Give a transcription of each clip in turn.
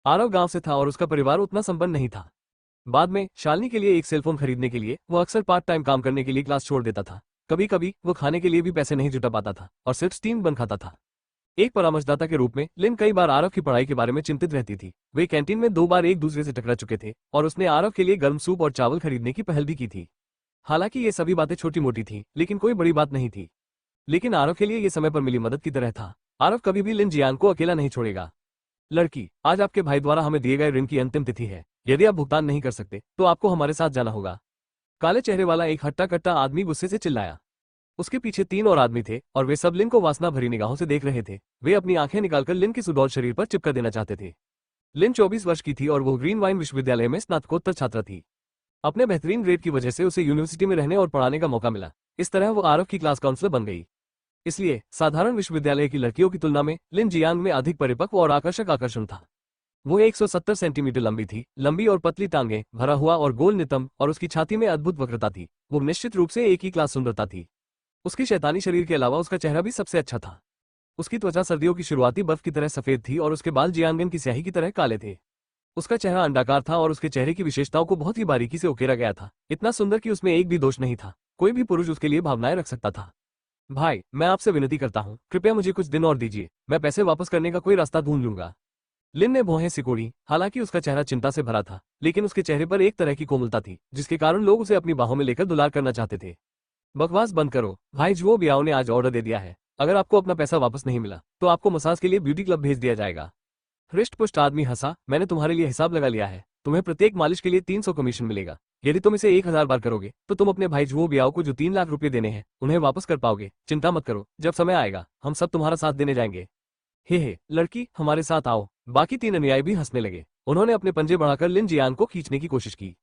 आरव गांव से था और उसका परिवार उतना संपन्न नहीं था। बाद में शालिनी के लिए एक सेलफोन खरीदने के लिए वो अक्सर पार्ट टाइम काम करने के लिए क्लास छोड़ देता था। कभी कभी वो खाने के लिए भी पैसे नहीं जुटा पाता था और सिर्फ स्टीम बन खाता था। एक परामर्शदाता के रूप में लिन कई बार आरव की पढ़ाई के बारे में चिंतित रहती थी। वे कैंटीन में 2 बार एक दूसरे से टकरा चुके थे और उसने आरव के लिए गर्म सूप और चावल खरीदने की पहल भी की थी। हालांकि ये सभी बातें छोटी मोटी थी, लेकिन कोई बड़ी बात नहीं थी। लेकिन आरव के लिए ये समय पर मिली मदद की तरह था। आरव कभी भी लिन जियान को अकेला नहीं छोड़ेगा। लड़की, आज आपके भाई द्वारा हमें दिए गए ऋण की अंतिम तिथि है। यदि आप भुगतान नहीं कर सकते तो आपको हमारे साथ जाना होगा। काले चेहरे वाला एक हट्टा कट्टा आदमी गुस्से से चिल्लाया। उसके पीछे 3 और आदमी थे और वे सब लिन को वासना भरी निगाहों से देख रहे थे। वे अपनी आंखें निकालकर लिन की सुडौल शरीर पर चिपका देना चाहते थे। लिन 24 वर्ष की थी और वो ग्रीन वाइन विश्वविद्यालय में स्नातकोत्तर छात्रा थी। अपने बेहतरीन ग्रेड की वजह से उसे यूनिवर्सिटी में रहने और पढ़ाने का मौका मिला। इस तरह वो आरव की क्लास काउंसलर बन गई। इसलिए साधारण विश्वविद्यालय की लड़कियों की तुलना में लिन जियांग में अधिक परिपक्व और आकर्षक आकर्षण था। वो 170 सेंटीमीटर लंबी थी, लंबी और पतली टांगें, भरा हुआ और गोल नितंब, और उसकी छाती में अद्भुत वक्रता थी। वो निश्चित रूप से एक ही क्लास सुंदरता थी। उसकी शैतानी शरीर के अलावा उसका चेहरा भी सबसे अच्छा था। उसकी त्वचा सर्दियों की शुरुआती बर्फ की तरह सफेद थी और उसके बाल जियांगन की स्याही की तरह काले थे। उसका चेहरा अंडाकार था और उसके चेहरे की विशेषताओं को बहुत ही बारीकी से उकेरा गया था, इतना सुंदर कि उसमें एक भी दोष नहीं था। कोई भी पुरुष उसके लिए भावनाएं रख सकता था। भाई, मैं आपसे विनती करता हूँ, कृपया मुझे कुछ दिन और दीजिए। मैं पैसे वापस करने का कोई रास्ता ढूंढ लूंगा। लिन ने भौहें सिकोड़ी। हालांकि उसका चेहरा चिंता से भरा था, लेकिन उसके चेहरे पर एक तरह की कोमलता थी जिसके कारण लोग उसे अपनी बाहों में लेकर दुलार करना चाहते थे। बकवास बंद करो भाई, जुओ बियाओ ने आज ऑर्डर दे दिया है। अगर आपको अपना पैसा वापस नहीं मिला तो आपको मसाज के लिए ब्यूटी क्लब भेज दिया जाएगा। हृष्ट पुष्ट आदमी हंसा। मैंने तुम्हारे लिए हिसाब लगा लिया है। तुम्हें प्रत्येक मालिश के लिए 300 कमीशन मिलेगा। यदि तुम इसे 1000 बार करोगे तो तुम अपने भाई जुओ बियाओ को जो 3 लाख रुपए देने हैं उन्हें वापस कर पाओगे। चिंता मत करो, जब समय आएगा हम सब तुम्हारा साथ देने जाएंगे। हे लड़की, हमारे साथ आओ। बाकी 3 अनुयायी भी हंसने लगे। उन्होंने अपने पंजे बढ़ाकर लिन जियान को खींचने की कोशिश की।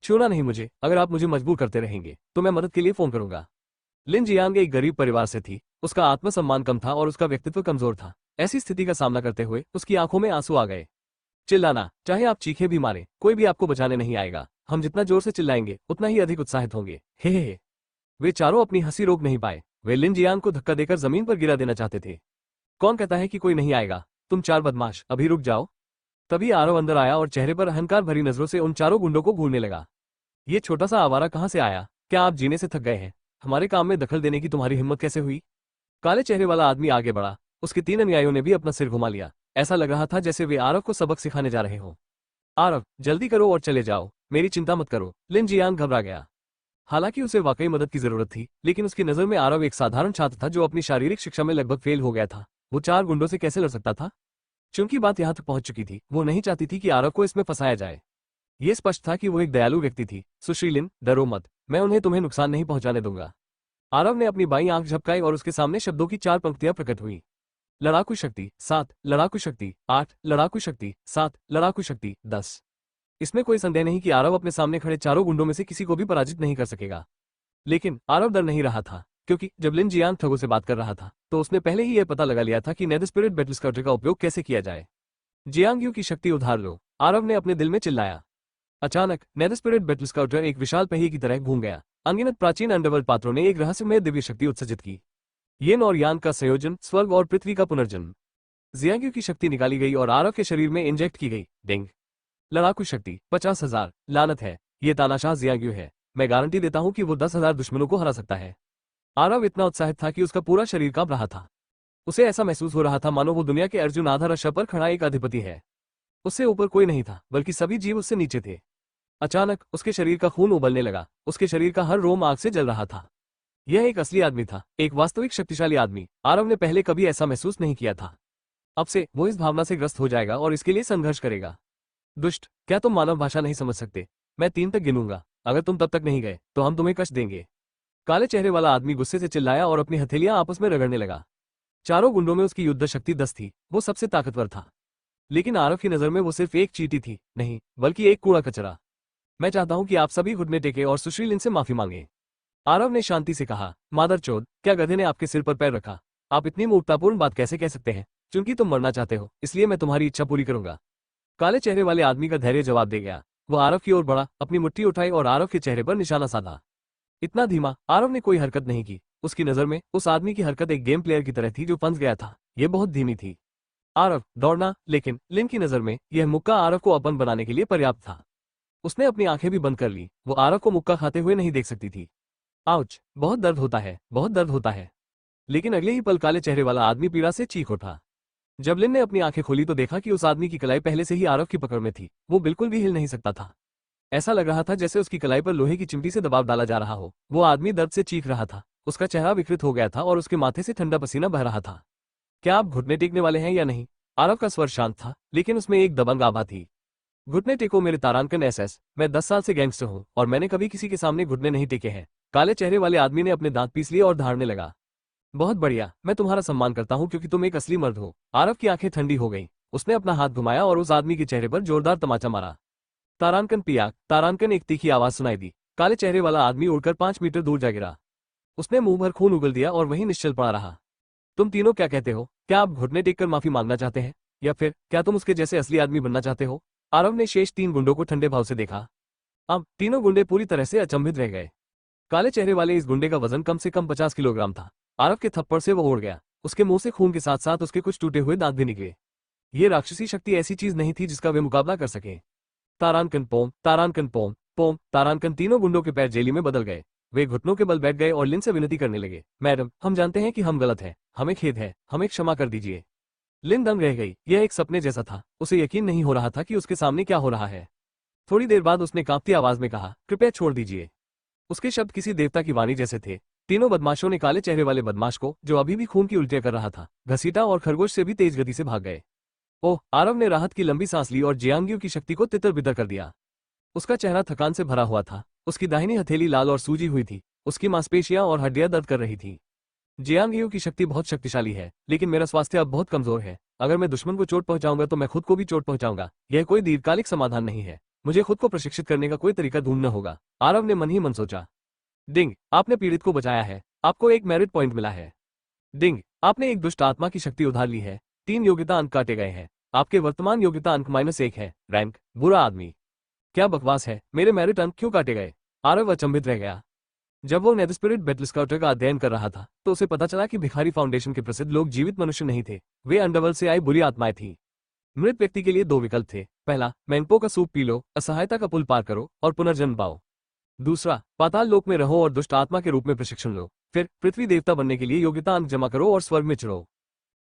छूना नहीं मुझे। अगर आप मुझे मजबूर करते रहेंगे तो मैं मदद के लिए फोन करूंगा। लिन जियांग एक गरीब परिवार से थी। उसका आत्मसम्मान कम था और उसका व्यक्तित्व कमजोर था। ऐसी स्थिति का सामना करते हुए उसकी आंखों में आंसू आ गए। चिल्लाना, चाहे आप चीखे भी मारे, कोई भी आपको बचाने नहीं आएगा। हम जितना जोर से चिल्लाएंगे उतना ही अधिक उत्साहित होंगे। हे। वे चारों अपनी हंसी रोक नहीं पाए। वे लिन जियांग को धक्का देकर जमीन पर गिरा देना चाहते थे। कौन कहता है कि कोई नहीं आएगा? तुम 4 बदमाश, अभी रुक जाओ। तभी आरव अंदर आया और चेहरे पर अहंकार भरी नजरों से उन चारों गुंडों को घूरने लगा। ये छोटा सा आवारा कहां से आया? क्या आप जीने से थक गए हैं? हमारे काम में दखल देने की तुम्हारी हिम्मत कैसे हुई? काले चेहरे वाला आदमी आगे बढ़ा। उसके 3 अनुयायियों ने भी अपना सिर घुमा लिया। ऐसा लग रहा था जैसे वे आरव को सबक सिखाने जा रहे हों। आरव, जल्दी करो और चले जाओ। मेरी चिंता मत करो। लिन जियांग घबरा गया। हालांकि उसे वाकई मदद की जरूरत थी, लेकिन उसकी नजर में आरव एक साधारण छात्र था जो अपनी शारीरिक शिक्षा में लगभग फेल हो गया था। वो 4 गुंडों से कैसे लड़ सकता था? चूंकि बात यहां तक पहुंच चुकी थी, वो नहीं चाहती थी कि आरव को इसमें फंसाया जाए। ये स्पष्ट था कि वो एक दयालु व्यक्ति थी। सुश्री लिन, डरो मत, मैं उन्हें तुम्हें नुकसान नहीं पहुंचाने दूंगा। आरव ने अपनी बाईं आंख झपकाई और उसके सामने शब्दों की 4 पंक्तियां प्रकट हुई। लड़ाकू शक्ति 7, लड़ाकू शक्ति 8, लड़ाकू शक्ति 7, लड़ाकू शक्ति 10। इसमें कोई संदेह नहीं कि आरव अपने सामने खड़े चारों गुंडों में से किसी को भी पराजित नहीं कर सकेगा। लेकिन आरव डर नहीं रहा था, क्योंकि जब लिन जियांग ठगों से बात कर रहा था तो उसने पहले ही यह पता लगा लिया था कि नेद स्पिरिट बैटल स्काउटर का उपयोग कैसे किया जाए। जियांग यू की शक्ति उधार लो, आरव ने अपने दिल में चिल्लाया। अचानक नेद स्पिरिट बैटल स्काउटर एक विशाल पहिए की तरह घूम गया। अनगिनत प्राचीन अंडरवर्ल्ड पात्रों ने एक रहस्यमय दिव्य शक्ति उत्सर्जित की। येन और यान का संयोजन, स्वर्ग और पृथ्वी का पुनर्जन्म। जियांग की शक्ति निकाली गई और आरव के शरीर में इंजेक्ट की गई। डिंग। लड़ाकू शक्ति 50,000। लानत है, ये तानाशाह जियांग है। मैं गारंटी देता हूं कि वो 10,000 दुश्मनों को हरा सकता है। आरव इतना उत्साहित था कि उसका पूरा शरीर कांप रहा था। उसे ऐसा महसूस हो रहा था मानो वो दुनिया के अर्जुन आधा रशा पर खड़ा एक अधिपति है। उससे ऊपर कोई नहीं था, बल्कि सभी जीव उससे नीचे थे। अचानक उसके शरीर का खून उबलने लगा। उसके शरीर का हर रोम आग से जल रहा था। यह एक असली आदमी था, एक वास्तविक शक्तिशाली आदमी। आरव ने पहले कभी ऐसा महसूस नहीं किया था। अब से वो इस भावना से ग्रस्त हो जाएगा और इसके लिए संघर्ष करेगा। दुष्ट, क्या तुम मानव भाषा नहीं समझ सकते? मैं 3 तक गिनूंगा। अगर तुम तब तक नहीं गए तो हम तुम्हें कष्ट देंगे। काले चेहरे वाला आदमी गुस्से से चिल्लाया और अपनी हथेलियां आपस में रगड़ने लगा। चारों गुंडों में उसकी युद्ध शक्ति 10 थी। वो सबसे ताकतवर था। लेकिन आरव की नजर में वो सिर्फ एक चींटी थी, नहीं बल्कि एक कूड़ा कचरा। मैं चाहता हूं कि आप सभी घुटने टेके और सुश्री लिन से माफी मांगे। आरव ने शांति से कहा। मादरचोद, क्या गधे ने आपके सिर पर पैर रखा? आप इतनी मूर्खतापूर्ण बात कैसे कह सकते हैं? क्योंकि तुम मरना चाहते हो, इसलिए मैं तुम्हारी इच्छा पूरी करूंगा। काले चेहरे वाले आदमी का धैर्य जवाब दे गया। वो आरव की ओर बढ़ा, अपनी मुट्ठी उठाई और आरव के चेहरे पर निशाना साधा। इतना धीमा, आरव ने कोई हरकत नहीं की। उसकी नजर में उस आदमी की हरकत एक गेम प्लेयर की तरह थी जो फंस गया था। ये बहुत धीमी थी। आरव दौड़ना, लेकिन लिन की नजर में यह मुक्का आरव को अपन बनाने के लिए पर्याप्त था। उसने अपनी आंखें भी बंद कर ली, वो आरव को मुक्का खाते हुए नहीं देख सकती थी। आउच, बहुत दर्द होता है, बहुत दर्द होता है। लेकिन अगले ही पल काले चेहरे वाला आदमी पीड़ा से चीख उठा। जब लिन ने अपनी आंखें खोली तो देखा कि उस आदमी की कलाई पहले से ही आरव की पकड़ में थी, वो बिल्कुल भी हिल नहीं सकता था। ऐसा लग रहा था जैसे उसकी कलाई पर लोहे की चिमटी से दबाव डाला जा रहा हो। वो आदमी दर्द से चीख रहा था, उसका चेहरा विकृत हो गया था और उसके माथे से ठंडा पसीना बह रहा था। क्या आप घुटने टेकने वाले हैं या नहीं? आरव का स्वर शांत था, लेकिन उसमें एक दबंग आभा थी। घुटने टेको मेरे तारांकन एसएस, मैं 10 साल से गैंगस्टर हूं और मैंने कभी किसी के सामने घुटने नहीं टेके हैं। काले चेहरे वाले आदमी ने अपने दांत पीस लिए और धाड़ने लगा। बहुत बढ़िया, मैं तुम्हारा सम्मान करता हूं क्योंकि तुम एक असली मर्द हो। आरव की आंखें ठंडी हो गईं। उसने अपना हाथ घुमाया और उस आदमी के चेहरे पर जोरदार तमाचा मारा। तारांकन पिया, तारांकन, एक तीखी आवाज सुनाई दी। काले चेहरे वाला आदमी उड़कर 5 मीटर दूर जा गिरा। उसने मुंह भर खून उगल दिया और वहीं निश्चल पड़ा रहा। तुम तीनों क्या कहते हो? क्या आप घुटने टेककर माफी मांगना चाहते हैं, या फिर क्या तुम उसके जैसे असली आदमी बनना चाहते हो? आरव ने शेष 3 गुंडों को ठंडे भाव से देखा। अब तीनों गुंडे पूरी तरह से अचंभित रह गए। काले चेहरे वाले इस गुंडे का वजन कम से कम 50 किलोग्राम था। आरव के थप्पड़ से वो उड़ गया। उसके मुंह से खून के साथ साथ उसके कुछ टूटे हुए दांत भी निकले। ये राक्षसी शक्ति ऐसी चीज नहीं थी जिसका वे मुकाबला कर सके। तारांकन पोम, तारांकन पोम, पोम, तारांकन। तीनों गुंडों के पैर जेली में बदल गए। वे घुटनों के बल बैठ गए और लिन से विनती करने लगे, मैडम, हम जानते हैं कि हम गलत हैं, हमें खेद है, हमें क्षमा कर दीजिए। लिन दंग रह गई। यह एक सपने जैसा था। उसे यकीन नहीं हो रहा था कि उसके सामने क्या हो रहा है। थोड़ी देर बाद उसने कांपती आवाज में कहा, कृपया छोड़ दीजिए। उसके शब्द किसी देवता की वाणी जैसे थे। तीनों बदमाशों ने काले चेहरे वाले बदमाश को, जो अभी भी खून की उल्टियां कर रहा था, घसीटा और खरगोश से भी तेज गति से भाग गए। ओह, आरव ने राहत की लंबी सांस ली और जियांगियो की शक्ति को तितर-बितर कर दिया। उसका चेहरा थकान से भरा हुआ था। उसकी दाहिनी हथेली लाल और सूजी हुई थी। उसकी मांसपेशियां और हड्डियां दर्द कर रही थी। जियांगियो की शक्ति बहुत शक्तिशाली है, लेकिन मेरा स्वास्थ्य अब बहुत कमजोर है। अगर मैं दुश्मन को चोट पहुंचाऊंगा तो मैं खुद को भी चोट पहुंचाऊंगा। यह कोई दीर्घकालिक समाधान नहीं है। मुझे खुद को प्रशिक्षित करने का कोई तरीका ढूंढना होगा। आरव ने मन ही मन सोचा। डिंग, आपने पीड़ित को बचाया है। आपको एक मेरिट पॉइंट मिला है। डिंग, आपने एक दुष्ट आत्मा की शक्ति उधार ली है। 3 योग्यता अंक काटे गए हैं। आपके वर्तमान योग्यता अंक -1 है। रैंक, बुरा आदमी। क्या बकवास है, मेरे मेरिट अंक क्यों काटे गए? आरव अचंभित रह गया। जब वो नेदरस्पिरिट बैटल स्काउटर का अध्ययन कर रहा था तो उसे पता चला कि भिखारी फाउंडेशन के प्रसिद्ध लोग जीवित मनुष्य नहीं थे। वे अंडरवर्ल्ड से आई बुरी आत्माएं थीं। मृत व्यक्ति के लिए 2 विकल्प थे। पहला, मैंगपो का सूप पी लो, असहायता का पुल पार करो और पुनर्जन्म पाओ। दूसरा, पाताल लोक में रहो और दुष्ट आत्मा के रूप में प्रशिक्षण लो। फिर पृथ्वी देवता बनने के लिए योग्यता अंक जमा करो और स्वर्ग में चढ़ो।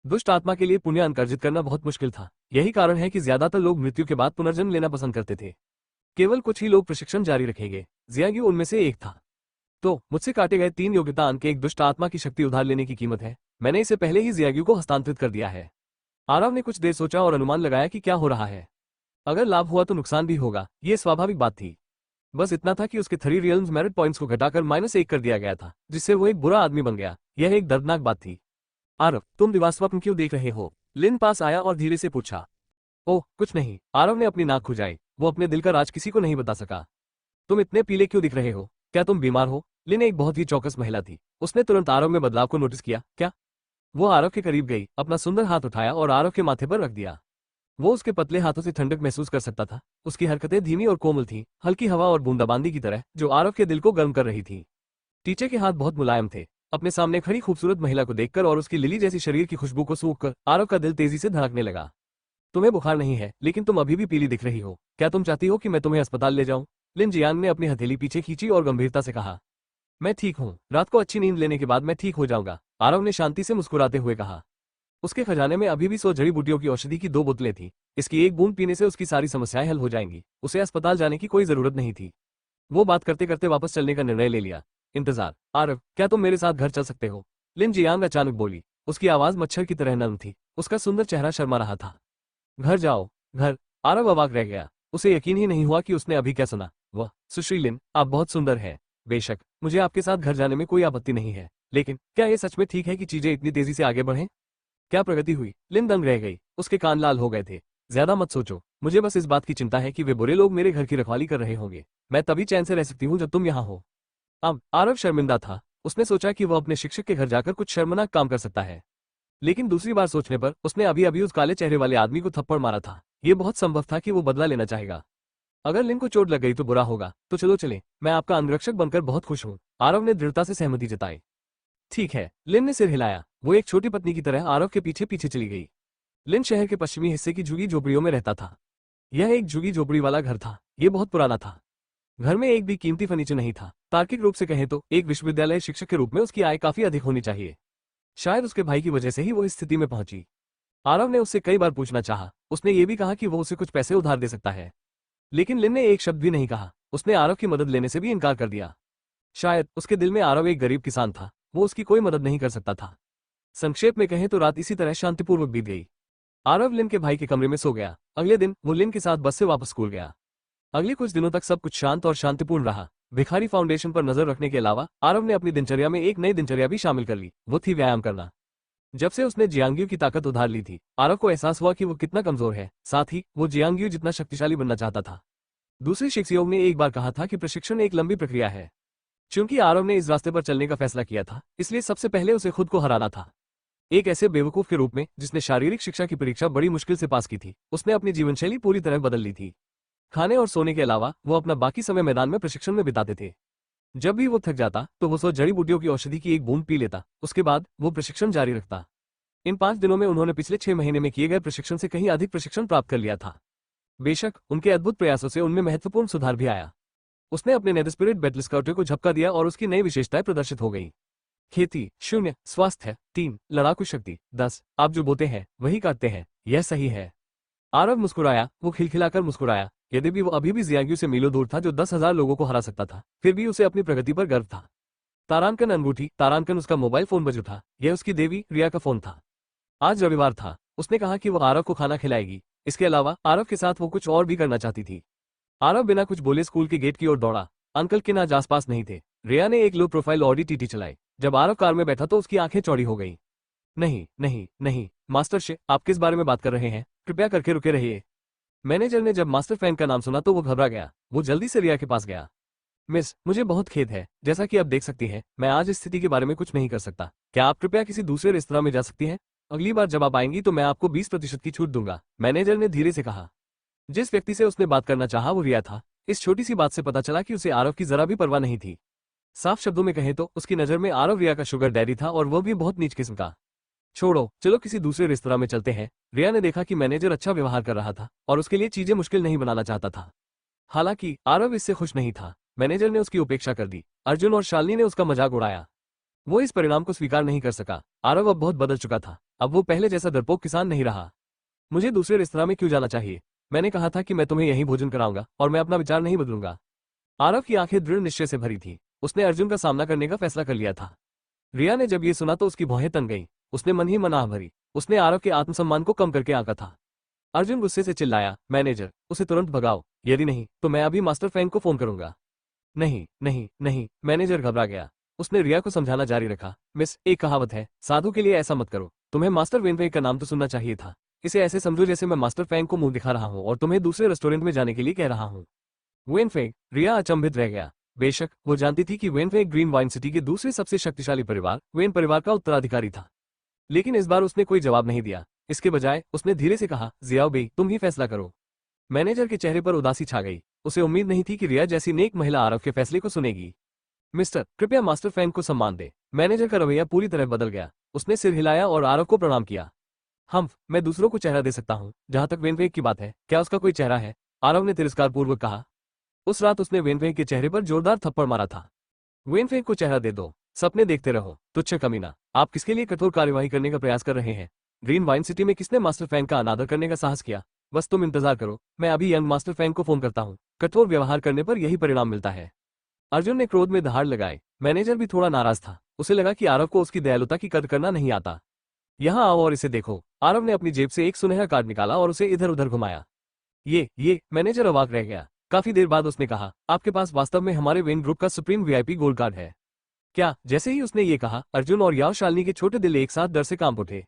दुष्ट आत्मा के लिए पुण्य अंक अर्जित करना बहुत मुश्किल था। यही कारण है कि ज्यादातर लोग मृत्यु के बाद पुनर्जन्म लेना पसंद करते थे। केवल कुछ ही लोग प्रशिक्षण जारी रखेंगे। जियांगियो उनमें से एक था। तो मुझसे काटे गए 3 योग्यता अंक एक दुष्ट आत्मा की शक्ति उधार लेने की कीमत है। मैंने इसे पहले ही जियांगियो को हस्तांतरित कर दिया है। आरव ने कुछ देर सोचा और अनुमान लगाया कि क्या हो रहा है। अगर लाभ हुआ तो नुकसान भी होगा, ये स्वाभाविक बात थी। बस इतना था कि उसके 3 रियल्म्स मेरिट पॉइंट्स को घटाकर -1 कर दिया गया था, जिससे वो एक बुरा आदमी बन गया। यह एक दर्दनाक बात थी। आरव, तुम दिवास्वप्न क्यों देख रहे हो? लिन पास आया और धीरे से पूछा। ओह, कुछ नहीं। आरव ने अपनी नाक खुजाई। वो अपने दिल का राज किसी को नहीं बता सका। तुम इतने पीले क्यों दिख रहे हो? क्या तुम बीमार हो? लिन एक बहुत ही चौकस महिला थी। उसने तुरंत आरव में बदलाव को नोटिस किया। क्या? वो आरव के करीब गई, अपना सुंदर हाथ उठाया और आरव के माथे पर रख दिया। वो उसके पतले हाथों से ठंडक महसूस कर सकता था। उसकी हरकतें धीमी और कोमल थीं, हल्की हवा और बूंदाबांदी की तरह, जो आरव के दिल को गर्म कर रही थी। टीचे के हाथ बहुत मुलायम थे। अपने सामने खड़ी खूबसूरत महिला को देखकर और उसकी लिली जैसी शरीर की खुशबू को सूंघकर आरव का दिल तेजी से धड़कने लगा। तुम्हें बुखार नहीं है, लेकिन तुम अभी भी पीली दिख रही हो। क्या तुम चाहती हो कि मैं तुम्हें अस्पताल ले जाऊं? लिन जियांग ने अपनी हथेली पीछे खींची और गंभीरता से कहा। मैं ठीक हूँ। रात को अच्छी नींद लेने के बाद मैं ठीक हो जाऊंगा, आरव ने शांति से मुस्कुराते हुए कहा। उसके खजाने में अभी भी 100 जड़ी बूटियों की औषधि की 2 बोतलें थीं। इसकी एक बूंद पीने से उसकी सारी समस्याएं हल हो जाएंगी। उसे अस्पताल जाने की कोई जरूरत नहीं थी। वो बात करते करते वापस चलने का निर्णय ले लिया। इंतजार, आरव, क्या तुम मेरे साथ घर चल सकते हो? लिन जियांग अचानक बोली। उसकी आवाज मच्छर की तरह नरम थी। उसका सुंदर चेहरा शर्मा रहा था। घर जाओ? घर? आरव अवाक रह गया। उसे यकीन ही नहीं हुआ कि उसने अभी क्या सुना। वह, सुश्री लिन, आप बहुत सुंदर हैं। बेशक, मुझे आपके साथ घर जाने में कोई आपत्ति नहीं है, लेकिन क्या ये सच में ठीक है कि चीजें इतनी तेजी से आगे बढ़ें? क्या प्रगति हुई? लिन दंग रह गई। उसके कान लाल हो गए थे। ज्यादा मत सोचो, मुझे बस इस बात की चिंता है कि वे बुरे लोग मेरे घर की रखवाली कर रहे होंगे। मैं तभी चैन से रह सकती हूँ जब तुम यहाँ हो। अब आरव शर्मिंदा था। उसने सोचा कि वह अपने शिक्षक के घर जाकर कुछ शर्मनाक काम कर सकता है, लेकिन दूसरी बार सोचने पर उसने अभी अभी उस काले चेहरे वाले आदमी को थप्पड़ मारा था। ये बहुत संभव था कि वो बदला लेना चाहेगा। अगर लिन को चोट लग गई तो बुरा होगा, तो चलो चलें। मैं आपका अंगरक्षक बनकर बहुत खुश हूँ। आरव ने दृढ़ता से सहमति जताई। ठीक है, लिन ने सिर हिलाया। वो एक छोटी पत्नी की तरह आरव के पीछे पीछे चली गई। लिन शहर के पश्चिमी हिस्से की झुग्गी झोपड़ियों में रहता था। यह एक झुग्गी झोपड़ी वाला घर था। ये बहुत पुराना था। घर में एक भी कीमती फर्नीचर नहीं था। तार्किक रूप से कहें तो एक विश्वविद्यालय शिक्षक के रूप में उसकी आय काफी अधिक होनी चाहिए। शायद उसके भाई की वजह से ही वो इस स्थिति में पहुंची। आरव ने उससे कई बार पूछना चाहा। उसने ये भी कहा कि वो उसे कुछ पैसे उधार दे सकता है, लेकिन लिन ने एक शब्द भी नहीं कहा। उसने आरव की मदद लेने से भी इनकार कर दिया। शायद उसके दिल में आरव एक गरीब किसान था, वो उसकी कोई मदद नहीं कर सकता था। संक्षेप में कहें तो रात इसी तरह शांतिपूर्वक बीत गई। आरव लिन के भाई के कमरे में सो गया। अगले दिन वो लिन के साथ बस से वापस स्कूल गया। अगले कुछ दिनों तक सब कुछ शांत और शांतिपूर्ण रहा। भिखारी फाउंडेशन पर नजर रखने के अलावा आरव ने अपनी दिनचर्या में एक नई दिनचर्या भी शामिल कर ली। वो थी व्यायाम करना। जब से उसने जियांग्यू की ताकत उधार ली थी, आरव को एहसास हुआ कि वो कितना कमजोर है। साथ ही वो जियांग्यू जितना शक्तिशाली बनना चाहता था। दूसरे शिक्षकों ने एक बार कहा था कि प्रशिक्षण एक लंबी प्रक्रिया है। चूंकि आरव ने इस रास्ते पर चलने का फैसला किया था, इसलिए सबसे पहले उसे खुद को हराना था। एक ऐसे बेवकूफ के रूप में जिसने शारीरिक शिक्षा की परीक्षा बड़ी मुश्किल से पास की थी, उसने अपनी जीवनशैली पूरी तरह बदल ली थी। खाने और सोने के अलावा वो अपना बाकी समय मैदान में प्रशिक्षण में बिताते थे। जब भी वो थक जाता तो वो 100 जड़ी बूटियों की औषधि की एक बूंद पी लेता। उसके बाद वो प्रशिक्षण जारी रखता। इन 5 दिनों में उन्होंने पिछले 6 महीने में किए गए प्रशिक्षण से कहीं अधिक प्रशिक्षण प्राप्त कर लिया था। बेशक उनके अद्भुत प्रयासों से उनमें महत्वपूर्ण सुधार भी आया। उसने अपने नेदरस्पिरिट बैटल स्काउट को झपका दिया और उसकी नई विशेषताएं प्रदर्शित हो गई। खेती 0, स्वास्थ्य 3, लड़ाकू शक्ति 10। आप जो बोते हैं वही काटते हैं, यह सही है। आरव मुस्कुराया। वो खिलखिलाकर मुस्कुराया। यद्यपि वो अभी भी जियांग्यू से मीलों दूर था जो 10,000 लोगों को हरा सकता था, फिर भी उसे अपनी प्रगति पर गर्व था। तारांकन अंगूठी। तारांकन उसका मोबाइल फोन बज उठा। यह उसकी देवी रिया का फोन था। आज रविवार था। उसने कहा कि वो आरव को खाना खिलाएगी। इसके अलावा आरव के साथ वो कुछ और भी करना चाहती थी। आरव बिना कुछ बोले स्कूल के गेट की ओर दौड़ा। अंकल किन आज आसपास नहीं थे। रिया ने एक लो प्रोफाइल ऑडी टीटी चलाई। जब आरव कार में बैठा तो उसकी आंखें चौड़ी हो गई। नहीं नहीं नहीं मास्टर शे, आप किस बारे में बात कर रहे हैं? कृपया करके रुके रहिए। मैनेजर ने जब मास्टर फैंग का नाम सुना तो वो घबरा गया। वो जल्दी से रिया के पास गया। मिस, मुझे बहुत खेद है। जैसा कि आप देख सकती हैं, मैं आज इस स्थिति के बारे में कुछ नहीं कर सकता। क्या आप कृपया किसी दूसरे रेस्तरां में जा सकती हैं? अगली बार जब आप आएंगी तो मैं आपको 20% की छूट दूंगा, मैनेजर ने धीरे से कहा। जिस व्यक्ति से उसने बात करना चाहा वो रिया था। इस छोटी सी बात से पता चला कि उसे आरव की जरा भी परवाह नहीं थी। साफ शब्दों में कहें तो उसकी नजर में आरव रिया का शुगर डैडी था, और वो भी बहुत नीच किस्म का। छोड़ो, चलो किसी दूसरे रेस्तरां में चलते हैं। रिया ने देखा कि मैनेजर अच्छा व्यवहार कर रहा था और उसके लिए चीजें मुश्किल नहीं बनाना चाहता था। हालांकि आरव इससे खुश नहीं था। मैनेजर ने उसकी उपेक्षा कर दी। अर्जुन और शालिनी ने उसका मजाक उड़ाया। वो इस परिणाम को स्वीकार नहीं कर सका। आरव अब बहुत बदल चुका था। अब वो पहले जैसा डरपोक किसान नहीं रहा। मुझे दूसरे रेस्तरां में क्यों जाना चाहिए? मैंने कहा था कि मैं तुम्हें यहीं भोजन कराऊंगा और मैं अपना विचार नहीं बदलूंगा। आरव की आंखें दृढ़ निश्चय से भरी थी। उसने अर्जुन का सामना करने का फैसला कर लिया था। रिया ने जब ये सुना तो उसकी भौहें तन गईं। उसने मन ही मन आह भरी। उसने आरव के आत्मसम्मान को कम करके आंका था। अर्जुन गुस्से से चिल्लाया, मैनेजर, उसे तुरंत भगाओ, यदि नहीं तो मैं अभी मास्टर फैंग को फोन करूंगा। नहीं नहीं नहीं, मैनेजर घबरा गया। उसने रिया को समझाना जारी रखा। मिस, एक कहावत है, साधु के लिए ऐसा मत करो। तुम्हें मास्टर वेनफेंग का नाम तो सुनना चाहिए था। इसे ऐसे समझो जैसे मैं मास्टर फैंग को मुंह दिखा रहा हूं और तुम्हें दूसरे रेस्टोरेंट में जाने के लिए कह रहा हूं। वेनफेंग? रिया अचंभित रह गया। बेशक वो जानती थी कि वेनफेंग ग्रीन वाइन सिटी के दूसरे सबसे शक्तिशाली परिवार वेन परिवार का उत्तराधिकारी था, लेकिन इस बार उसने कोई जवाब नहीं दिया। इसके बजाय उसने धीरे से कहा, जियाओ बेई, तुम ही फैसला करो। मैनेजर के चेहरे पर उदासी छा गई। उसे उम्मीद नहीं थी कि रिया जैसी नेक महिला आरव के फैसले को सुनेगी। मिस्टर, कृपया मास्टर फैंग को सम्मान दे। मैनेजर का रवैया पूरी तरह बदल गया। उसने सिर हिलाया और आरव को प्रणाम किया। मैं दूसरों को चेहरा दे सकता हूँ। जहां तक वेनफेंग की बात है, क्या उसका कोई चेहरा है? आरव ने तिरस्कारपूर्वक कहा। उस रात उसने वेनफेंग के चेहरे पर जोरदार थप्पड़ मारा था। वेनफेंग को चेहरा दे दो, सपने देखते रहो, तुच्छ कमीना। आप किसके लिए कठोर कार्यवाही करने का प्रयास कर रहे हैं? ग्रीन वाइन सिटी में किसने मास्टर फैंग का अनादर करने का साहस किया? बस तुम इंतजार करो, मैं अभी यंग मास्टर फैंग को फोन करता हूँ। कठोर व्यवहार करने पर यही परिणाम मिलता है। अर्जुन ने क्रोध में दहाड़ लगाए। मैनेजर भी थोड़ा नाराज था। उसे लगा कि आरव को उसकी दयालुता की कदर करना नहीं आता। यहाँ आओ और इसे देखो। आरव ने अपनी जेब से एक सुनहरा कार्ड निकाला और उसे इधर उधर घुमाया। ये मैनेजर अवाक रह गया। काफी देर बाद उसने कहा, आपके पास वास्तव में हमारे वेन ग्रुप का सुप्रीम वीआईपी गोल्ड कार्ड है क्या? जैसे ही उसने ये कहा, अर्जुन और याओ शालिनी के छोटे दिल एक साथ डर से कांप उठे।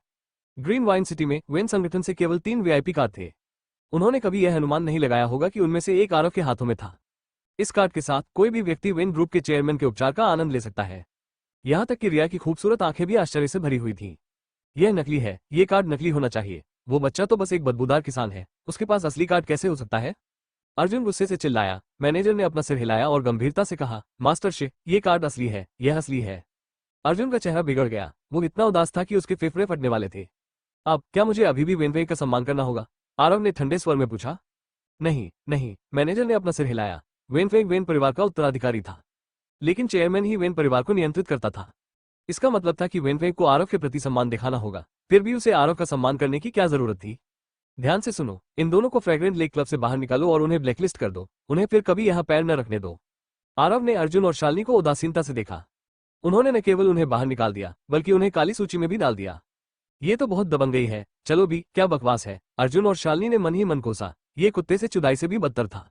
ग्रीन वाइन सिटी में वेन संगठन से केवल 3 वीआईपी कार्ड थे। उन्होंने कभी यह अनुमान नहीं लगाया होगा कि उनमें से एक आरव के हाथों में था। इस कार्ड के साथ कोई भी व्यक्ति वेन ग्रुप के चेयरमैन के उपचार का आनंद ले सकता है। यहाँ तक कि रिया की खूबसूरत आंखें भी आश्चर्य से भरी हुई थीं। यह नकली है, ये कार्ड नकली होना चाहिए। वो बच्चा तो बस एक बदबूदार किसान है, उसके पास असली कार्ड कैसे हो सकता है? अर्जुन गुस्से से चिल्लाया। मैनेजर ने अपना सिर हिलाया और गंभीरता से कहा, मास्टर शे, ये कार्ड असली है, यह असली है। अर्जुन का चेहरा बिगड़ गया। वो इतना उदास था कि उसके फेफड़े फटने वाले थे। अब क्या मुझे अभी भी वेनफेई का सम्मान करना होगा? आरव ने ठंडे स्वर में पूछा। नहीं नहीं, मैनेजर ने अपना सिर हिलाया। वेनफेई वेन परिवार का उत्तराधिकारी था, लेकिन चेयरमैन ही वेन परिवार को नियंत्रित करता था। इसका मतलब था कि वेनफेई को आरव के प्रति सम्मान दिखाना होगा। फिर भी उसे आरव का सम्मान करने की क्या जरूरत थी? ध्यान से सुनो, इन दोनों को फ्रैग्रेंट लेक क्लब से बाहर निकालो और उन्हें ब्लैकलिस्ट कर दो। उन्हें फिर कभी यहाँ पैर न रखने दो। आरव ने अर्जुन और शालिनी को उदासीनता से देखा। उन्होंने न केवल उन्हें बाहर निकाल दिया, बल्कि उन्हें काली सूची में भी डाल दिया। ये तो बहुत दबंगई है। चलो भी, क्या बकवास है। अर्जुन और शालिनी ने मन ही मन कोसा। ये कुत्ते से चुदाई से भी बदतर था।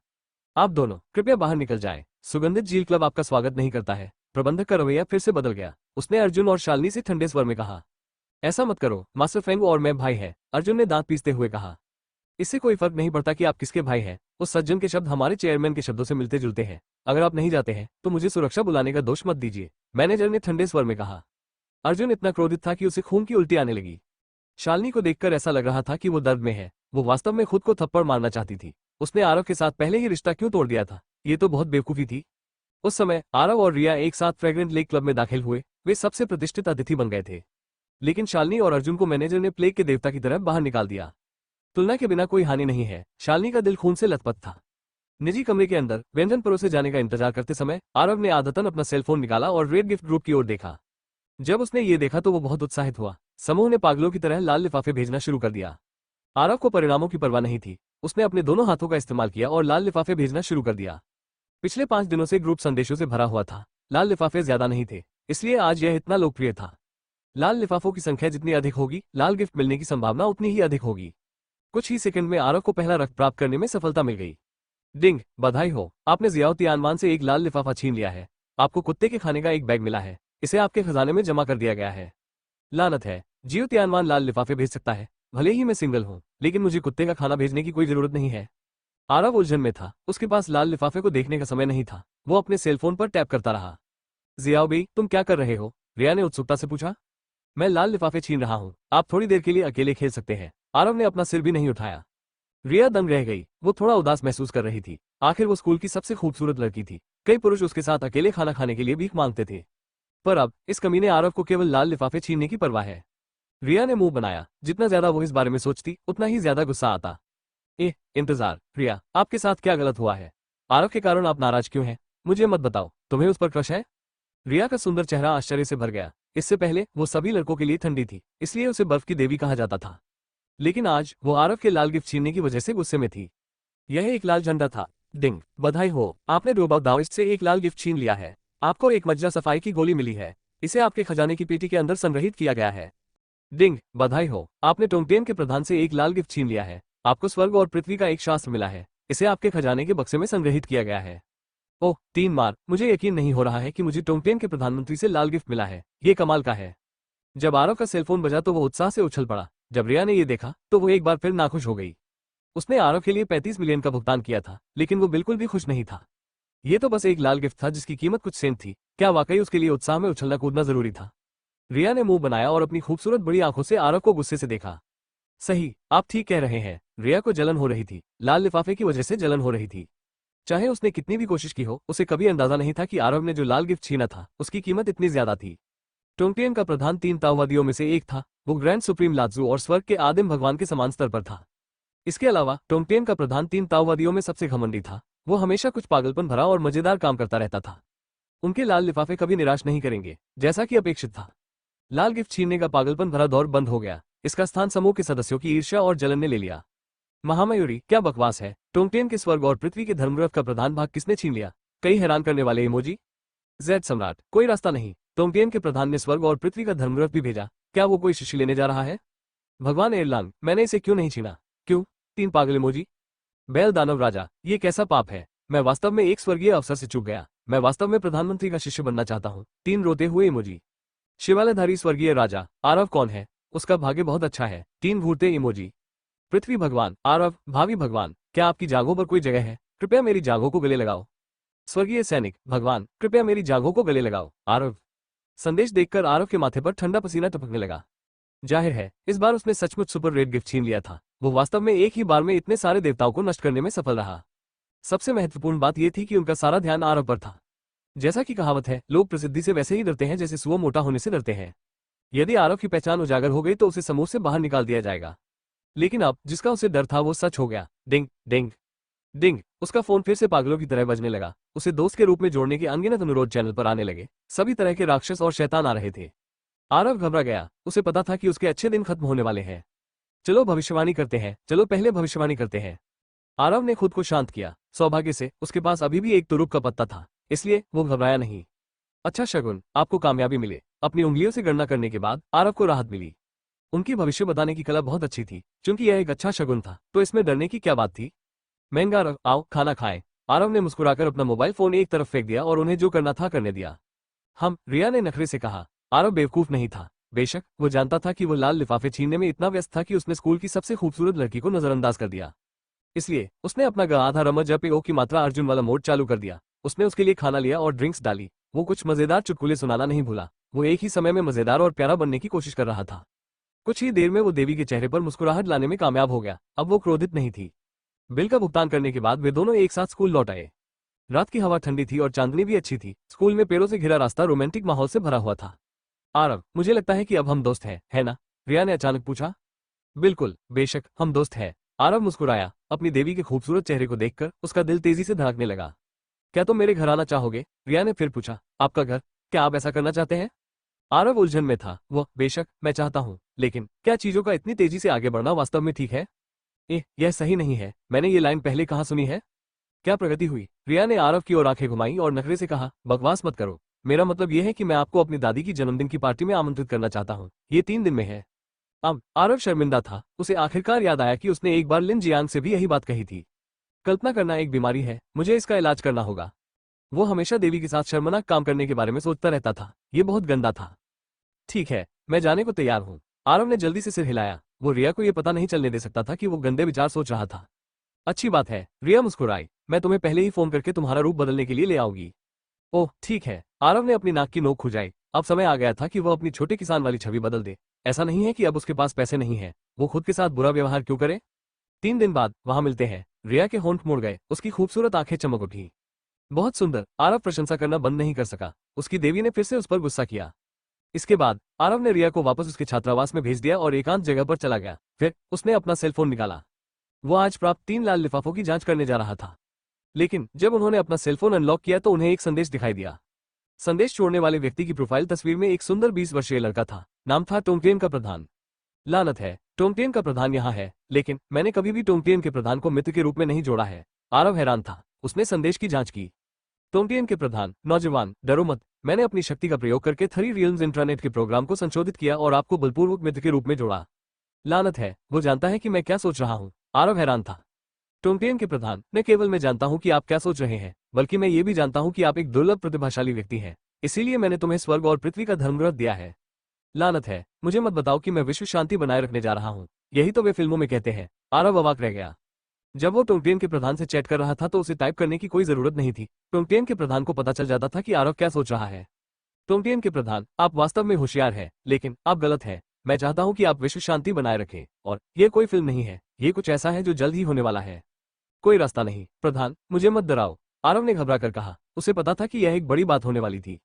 आप दोनों कृपया बाहर निकल जाएं। सुगंधित झील क्लब आपका स्वागत नहीं करता है। प्रबंधक का रवैया फिर से बदल गया। उसने अर्जुन और शालिनी से ठंडे स्वर में कहा, ऐसा मत करो, मास्टर फेंग और मैं भाई है। अर्जुन ने दांत पीसते हुए कहा, इससे कोई फर्क नहीं पड़ता कि आप किसके भाई हैं। उस सज्जन के शब्द हमारे चेयरमैन के शब्दों से मिलते जुलते हैं। अगर आप नहीं जाते हैं तो मुझे सुरक्षा बुलाने का दोष मत दीजिए, मैनेजर ने ठंडे स्वर में कहा। अर्जुन इतना क्रोधित था कि उसे खून की उल्टी आने लगी। शालिनी को देखकर ऐसा लग रहा था कि वो दर्द में है। वो वास्तव में खुद को थप्पड़ मारना चाहती थी। उसने आरव के साथ पहले ही रिश्ता क्यों तोड़ दिया था? ये तो बहुत बेवकूफी थी। उस समय आरव और रिया एक साथ फ्रेग्रेंट लेक क्लब में दाखिल हुए। वे सबसे प्रतिष्ठित अतिथि बन गए थे, लेकिन शालिनी और अर्जुन को मैनेजर ने प्लेग के देवता की तरह बाहर निकाल दिया। तुलना के बिना कोई हानि नहीं है। शालिनी का दिल खून से लथपथ था। निजी कमरे के अंदर व्यंजन परोसे जाने का इंतजार करते समय आरव ने आदतन अपना सेलफोन निकाला और रेड गिफ्ट ग्रुप की ओर देखा। जब उसने ये देखा तो वो बहुत उत्साहित हुआ। समूह ने पागलों की तरह लाल लिफाफे भेजना शुरू कर दिया। आरव को परिणामों की परवाह नहीं थी। उसने अपने दोनों हाथों का इस्तेमाल किया और लाल लिफाफे भेजना शुरू कर दिया। पिछले 5 दिनों से ग्रुप संदेशों से भरा हुआ था। लाल लिफाफे ज्यादा नहीं थे, इसलिए आज यह इतना लोकप्रिय था। लाल लिफाफों की संख्या जितनी अधिक होगी, लाल गिफ्ट मिलने की संभावना उतनी ही अधिक होगी। कुछ ही सेकंड में आरव को पहला रक्त प्राप्त करने में सफलता मिल गई। डिंग, बधाई हो, आपने जियाओ तियानवान से एक लाल लिफाफा छीन लिया है। आपको कुत्ते के खाने का एक बैग मिला है। इसे आपके खजाने में जमा कर दिया गया है। लानत है, जियो तियानवान लाल लिफाफे भेज सकता है। भले ही मैं सिंगल हूं, लेकिन मुझे कुत्ते का खाना भेजने की कोई जरूरत नहीं है। आरव उलझन में था। उसके पास लाल लिफाफे को देखने का समय नहीं था। वो अपने सेलफोन पर टैप करता रहा। जियाओ बी, तुम क्या कर रहे हो? रिया ने उत्सुकता से पूछा। मैं लाल लिफाफे छीन रहा हूँ। आप थोड़ी देर के लिए अकेले खेल सकते हैं। आरव ने अपना सिर भी नहीं उठाया। रिया दंग रह गई। वो थोड़ा उदास महसूस कर रही थी। आखिर वो स्कूल की सबसे खूबसूरत लड़की थी। कई पुरुष उसके साथ अकेले खाना खाने के लिए भीख मांगते थे, पर अब इस कमीने आरव को केवल लाल लिफाफे छीनने की परवाह है। रिया ने मुंह बनाया। जितना ज्यादा वो इस बारे में सोचती, उतना ही ज्यादा गुस्सा आता। इंतजार, रिया, आपके साथ क्या गलत हुआ है? आरव के कारण आप नाराज क्यों हैं? मुझे मत बताओ, तुम्हें उस पर क्रश है? रिया का सुंदर चेहरा आश्चर्य से भर गया। इससे पहले वो सभी लड़कों के लिए ठंडी थी, इसलिए उसे बर्फ की देवी कहा जाता था। लेकिन आज वो आरव के लाल गिफ्ट छीनने की वजह से गुस्से में थी। यह एक लाल झंडा था। डिंग, बधाई हो, आपने रोबोट दाओइस्ट से एक लाल गिफ्ट छीन लिया है। आपको एक मज्जा सफाई की गोली मिली है। इसे आपके खजाने की पेटी के अंदर संग्रहित किया गया है। डिंग, बधाई हो, आपने टोंगटेन के प्रधान से एक लाल गिफ्ट छीन लिया है। आपको स्वर्ग और पृथ्वी का एक शास्त्र मिला है। इसे आपके खजाने के बक्से में संग्रहित किया गया है। ओह, 3 मार, मुझे यकीन नहीं हो रहा है कि मुझे टोंगटेन के प्रधानमंत्री से लाल गिफ्ट मिला है। ये कमाल का है। जब आरव का सेलफोन बजा तो वो उत्साह से उछल पड़ा। जब रिया ने ये देखा तो वो एक बार फिर नाखुश हो गई। उसने आरव के लिए 35 मिलियन का भुगतान किया था, लेकिन वो बिल्कुल भी खुश नहीं था। ये तो बस एक लाल गिफ्ट था जिसकी कीमत कुछ सेंट थी। क्या वाकई उसके लिए उत्साह में उछलना कूदना जरूरी था? रिया ने मुंह बनाया और अपनी खूबसूरत बड़ी आंखों से आरव को गुस्से से देखा। सही, आप ठीक कह रहे हैं। रिया को जलन हो रही थी। लाल लिफाफे की वजह से जलन हो रही थी। चाहे उसने कितनी भी कोशिश की हो, उसे कभी अंदाजा नहीं था कि आरव ने जो लाल गिफ्ट छीना था उसकी कीमत इतनी ज्यादा थी। टोंगटियन का प्रधान 3 ताओवादियों में से एक था। वो ग्रैंड सुप्रीम लात्जू और स्वर्ग के आदिम भगवान के समान स्तर पर था। इसके अलावा टोंगटियन का प्रधान 3 ताओवादियों में सबसे घमंडी था। वो हमेशा कुछ पागलपन भरा और मजेदार काम करता रहता था। उनके लाल लिफाफे कभी निराश नहीं करेंगे, जैसा कि अपेक्षित था। लाल गिफ्ट छीनने का पागलपन भरा दौर बंद हो गया। इसका स्थान समूह के सदस्यों की ईर्ष्या और जलन ने ले लिया। महामयूरी, क्या बकवास है। टोंगटियन के स्वर्ग और पृथ्वी के धर्मरथ का प्रधान भाग किसने छीन लिया? कई हैरान करने वाले इमोजी। जेड सम्राट, कोई रास्ता नहीं। टोंगटियन के प्रधान ने स्वर्ग और पृथ्वी का धर्मरथ भी भेजा। क्या वो कोई शिशि लेने जा रहा है? भगवान एरलांग, मैंने इसे क्यों नहीं छीना? क्यों? 3 पागल इमोजी। बैल दानव राजा, ये कैसा पाप है? मैं वास्तव में एक स्वर्गीय अवसर से चूक गया। मैं वास्तव में प्रधानमंत्री का शिष्य बनना चाहता हूँ। 3 रोते हुए इमोजी। शिवालयधारी स्वर्गीय राजा, आरव कौन है? उसका भाग्य बहुत अच्छा है। 3 भूरते इमोजी। पृथ्वी भगवान, आरव, भावी भगवान, क्या आपकी जांघों पर कोई जगह है? कृपया मेरी जांघों को गले लगाओ। स्वर्गीय सैनिक, भगवान, कृपया मेरी जांघों को गले लगाओ। आरव। संदेश देखकर आरव के माथे पर ठंडा पसीना टपकने लगा। जाहिर है, इस बार उसने सचमुच सुपर रेड गिफ्ट छीन लिया था। वो वास्तव में एक ही बार में इतने सारे देवताओं को नष्ट करने में सफल रहा। सबसे महत्वपूर्ण बात यह थी कि उनका सारा ध्यान आरव पर था। जैसा कि कहावत है, लोग प्रसिद्धि से वैसे ही डरते हैं जैसे सुअर मोटा होने से डरते हैं। यदि आरव की पहचान उजागर हो गई तो उसे समूह से बाहर निकाल दिया जाएगा। लेकिन अब जिसका उसे डर था वो सच हो गया। डिंग डिंग डिंग। उसका फोन फिर से पागलों की तरह बजने लगा। उसे दोस्त के रूप में जोड़ने के अनगिनत अनुरोध चैनल पर आने लगे। सभी तरह के राक्षस और शैतान आ रहे थे। आरव घबरा गया। उसे पता था कि उसके अच्छे दिन खत्म होने वाले हैं। चलो भविष्यवाणी करते हैं, चलो पहले भविष्यवाणी करते हैं। आरव ने खुद को शांत किया। सौभाग्य से उसके पास अभी भी एक तुरुप का पत्ता था, इसलिए वो घबराया नहीं। अच्छा शगुन, आपको कामयाबी मिले। अपनी उंगलियों से गणना करने के बाद आरव को राहत मिली। उनकी भविष्य बताने की कला बहुत अच्छी थी। क्योंकि यह एक अच्छा शगुन था तो इसमें डरने की क्या बात थी। महंगा रख, आओ खाना खाएं। आरव ने मुस्कुराकर अपना मोबाइल फोन एक तरफ फेंक दिया और उन्हें जो करना था करने दिया। रिया ने नखरे से कहा। आरव बेवकूफ नहीं था। बेशक वो जानता था कि वो लाल लिफाफे छीनने में इतना व्यस्त था कि उसने स्कूल की सबसे खूबसूरत लड़की को नजरअंदाज कर दिया। इसलिए उसने अपना गाधा रमज जपो की मात्रा अर्जुन वाला मोड चालू कर दिया। उसने उसके लिए खाना लिया और ड्रिंक्स डाली। वो कुछ मजेदार चुटकुले सुनाना नहीं भूला। वो एक ही समय में मजेदार और प्यारा बनने की कोशिश कर रहा था। कुछ ही देर में वो देवी के चेहरे पर मुस्कुराहट लाने में कामयाब हो गया। अब वो क्रोधित नहीं थी। बिल का भुगतान करने के बाद वे दोनों एक साथ स्कूल लौट आए। रात की हवा ठंडी थी और चांदनी भी अच्छी थी। स्कूल में पेड़ों से घिरा रास्ता रोमांटिक माहौल से भरा हुआ था। आरव, मुझे लगता है कि अब हम दोस्त हैं, है ना? रिया ने अचानक पूछा। बिल्कुल, बेशक हम दोस्त हैं। आरव मुस्कुराया। अपनी देवी के खूबसूरत चेहरे को देखकर उसका दिल तेजी से धड़कने लगा। क्या तुम मेरे घर आना चाहोगे? रिया ने फिर पूछा। आपका घर? क्या आप ऐसा करना चाहते हैं? आरव उलझन में था। वो, बेशक मैं चाहता हूँ, लेकिन क्या चीजों का इतनी तेजी से आगे बढ़ना वास्तव में ठीक है? यह सही नहीं है। मैंने ये लाइन पहले कहाँ सुनी है? क्या प्रगति हुई? रिया ने आरव की ओर आंखें घुमाई और नखरे से कहा, बकवास मत करो। मेरा मतलब यह है कि मैं आपको अपनी दादी की जन्मदिन की पार्टी में आमंत्रित करना चाहता हूँ। ये 3 दिन में है। अब आरव शर्मिंदा था। उसे आखिरकार याद आया कि उसने एक बार लिन जियांग से भी यही बात कही थी। कल्पना करना एक बीमारी है, मुझे इसका इलाज करना होगा। वो हमेशा देवी के साथ शर्मनाक काम करने के बारे में सोचता रहता था। ये बहुत गंदा था। ठीक है, मैं जाने को तैयार हूँ। आरव ने जल्दी से सिर हिलाया। वो रिया को यह पता नहीं चलने दे सकता था कि वो गंदे विचार सोच रहा था। अच्छी बात है, रिया मुस्कुराई। मैं तुम्हें पहले ही फोन करके तुम्हारा रूप बदलने के लिए ले आऊंगी। ओह ठीक है। आरव ने अपनी नाक की नोक खुजाई। अब समय आ गया था कि वह अपनी छोटे किसान वाली छवि बदल दे। ऐसा नहीं है कि अब उसके पास पैसे नहीं है। वो खुद के साथ बुरा व्यवहार क्यों करे? 3 दिन बाद वहां मिलते हैं। रिया के होंठ मुड़ गए। उसकी खूबसूरत आंखें चमक उठी। बहुत सुंदर। आरव प्रशंसा करना बंद नहीं कर सका। उसकी देवी ने फिर से उस पर गुस्सा किया। इसके बाद आरव ने रिया को वापस उसके छात्रावास में भेज दिया और एकांत जगह पर चला गया। फिर उसने अपना सेलफोन निकाला। वो आज प्राप्त 3 लाल लिफाफों की जांच करने जा रहा था। लेकिन जब उन्होंने अपना सेलफोन अनलॉक किया तो उन्हें एक संदेश दिखाई दिया। संदेश छोड़ने वाले व्यक्ति की प्रोफाइल तस्वीर में एक सुंदर 20 वर्षीय लड़का था। नाम था टोंगटेन का प्रधान। लानत है, टोंगटेन का प्रधान यहाँ है, लेकिन मैंने कभी भी टोंगटेन के प्रधान को मित्र के रूप में नहीं जोड़ा है। आरव हैरान था। उसने संदेश की जांच की। टोंगटेन के प्रधान, नौजवान, डरो मत। मैंने अपनी शक्ति का प्रयोग करके 3 रियल्स इंटरनेट के प्रोग्राम को संशोधित किया और आपको बलपूर्वक मित्र के रूप में जोड़ा। लानत है, वो जानता है कि मैं क्या सोच रहा हूँ। आरव हैरान था। टोंगटेन के प्रधान, न केवल मैं जानता हूँ कि आप क्या सोच रहे हैं, बल्कि मैं ये भी जानता हूँ कि आप एक दुर्लभ प्रतिभाशाली व्यक्ति हैं। इसीलिए मैंने तुम्हें स्वर्ग और पृथ्वी का धर्मव्रत दिया है। लानत है, मुझे मत बताओ कि मैं विश्व शांति बनाए रखने जा रहा हूँ। यही तो वे फिल्मों में कहते हैं। आरव अवाक रह गया। जब वो टोंगटेन के प्रधान से चैट कर रहा था तो उसे टाइप करने की कोई जरूरत नहीं थी। टोंगटेन के प्रधान को पता चल जाता था कि आरव क्या सोच रहा है। टोंगटेन के प्रधान, आप वास्तव में होशियार हैं, लेकिन आप गलत हैं। मैं चाहता हूं कि आप विश्व शांति बनाए रखें, और ये कोई फिल्म नहीं है। ये कुछ ऐसा है जो जल्द ही होने वाला है। कोई रास्ता नहीं। प्रधान, मुझे मत डराओ। आरव ने घबरा कर कहा। उसे पता था कि यह एक बड़ी बात होने वाली थी।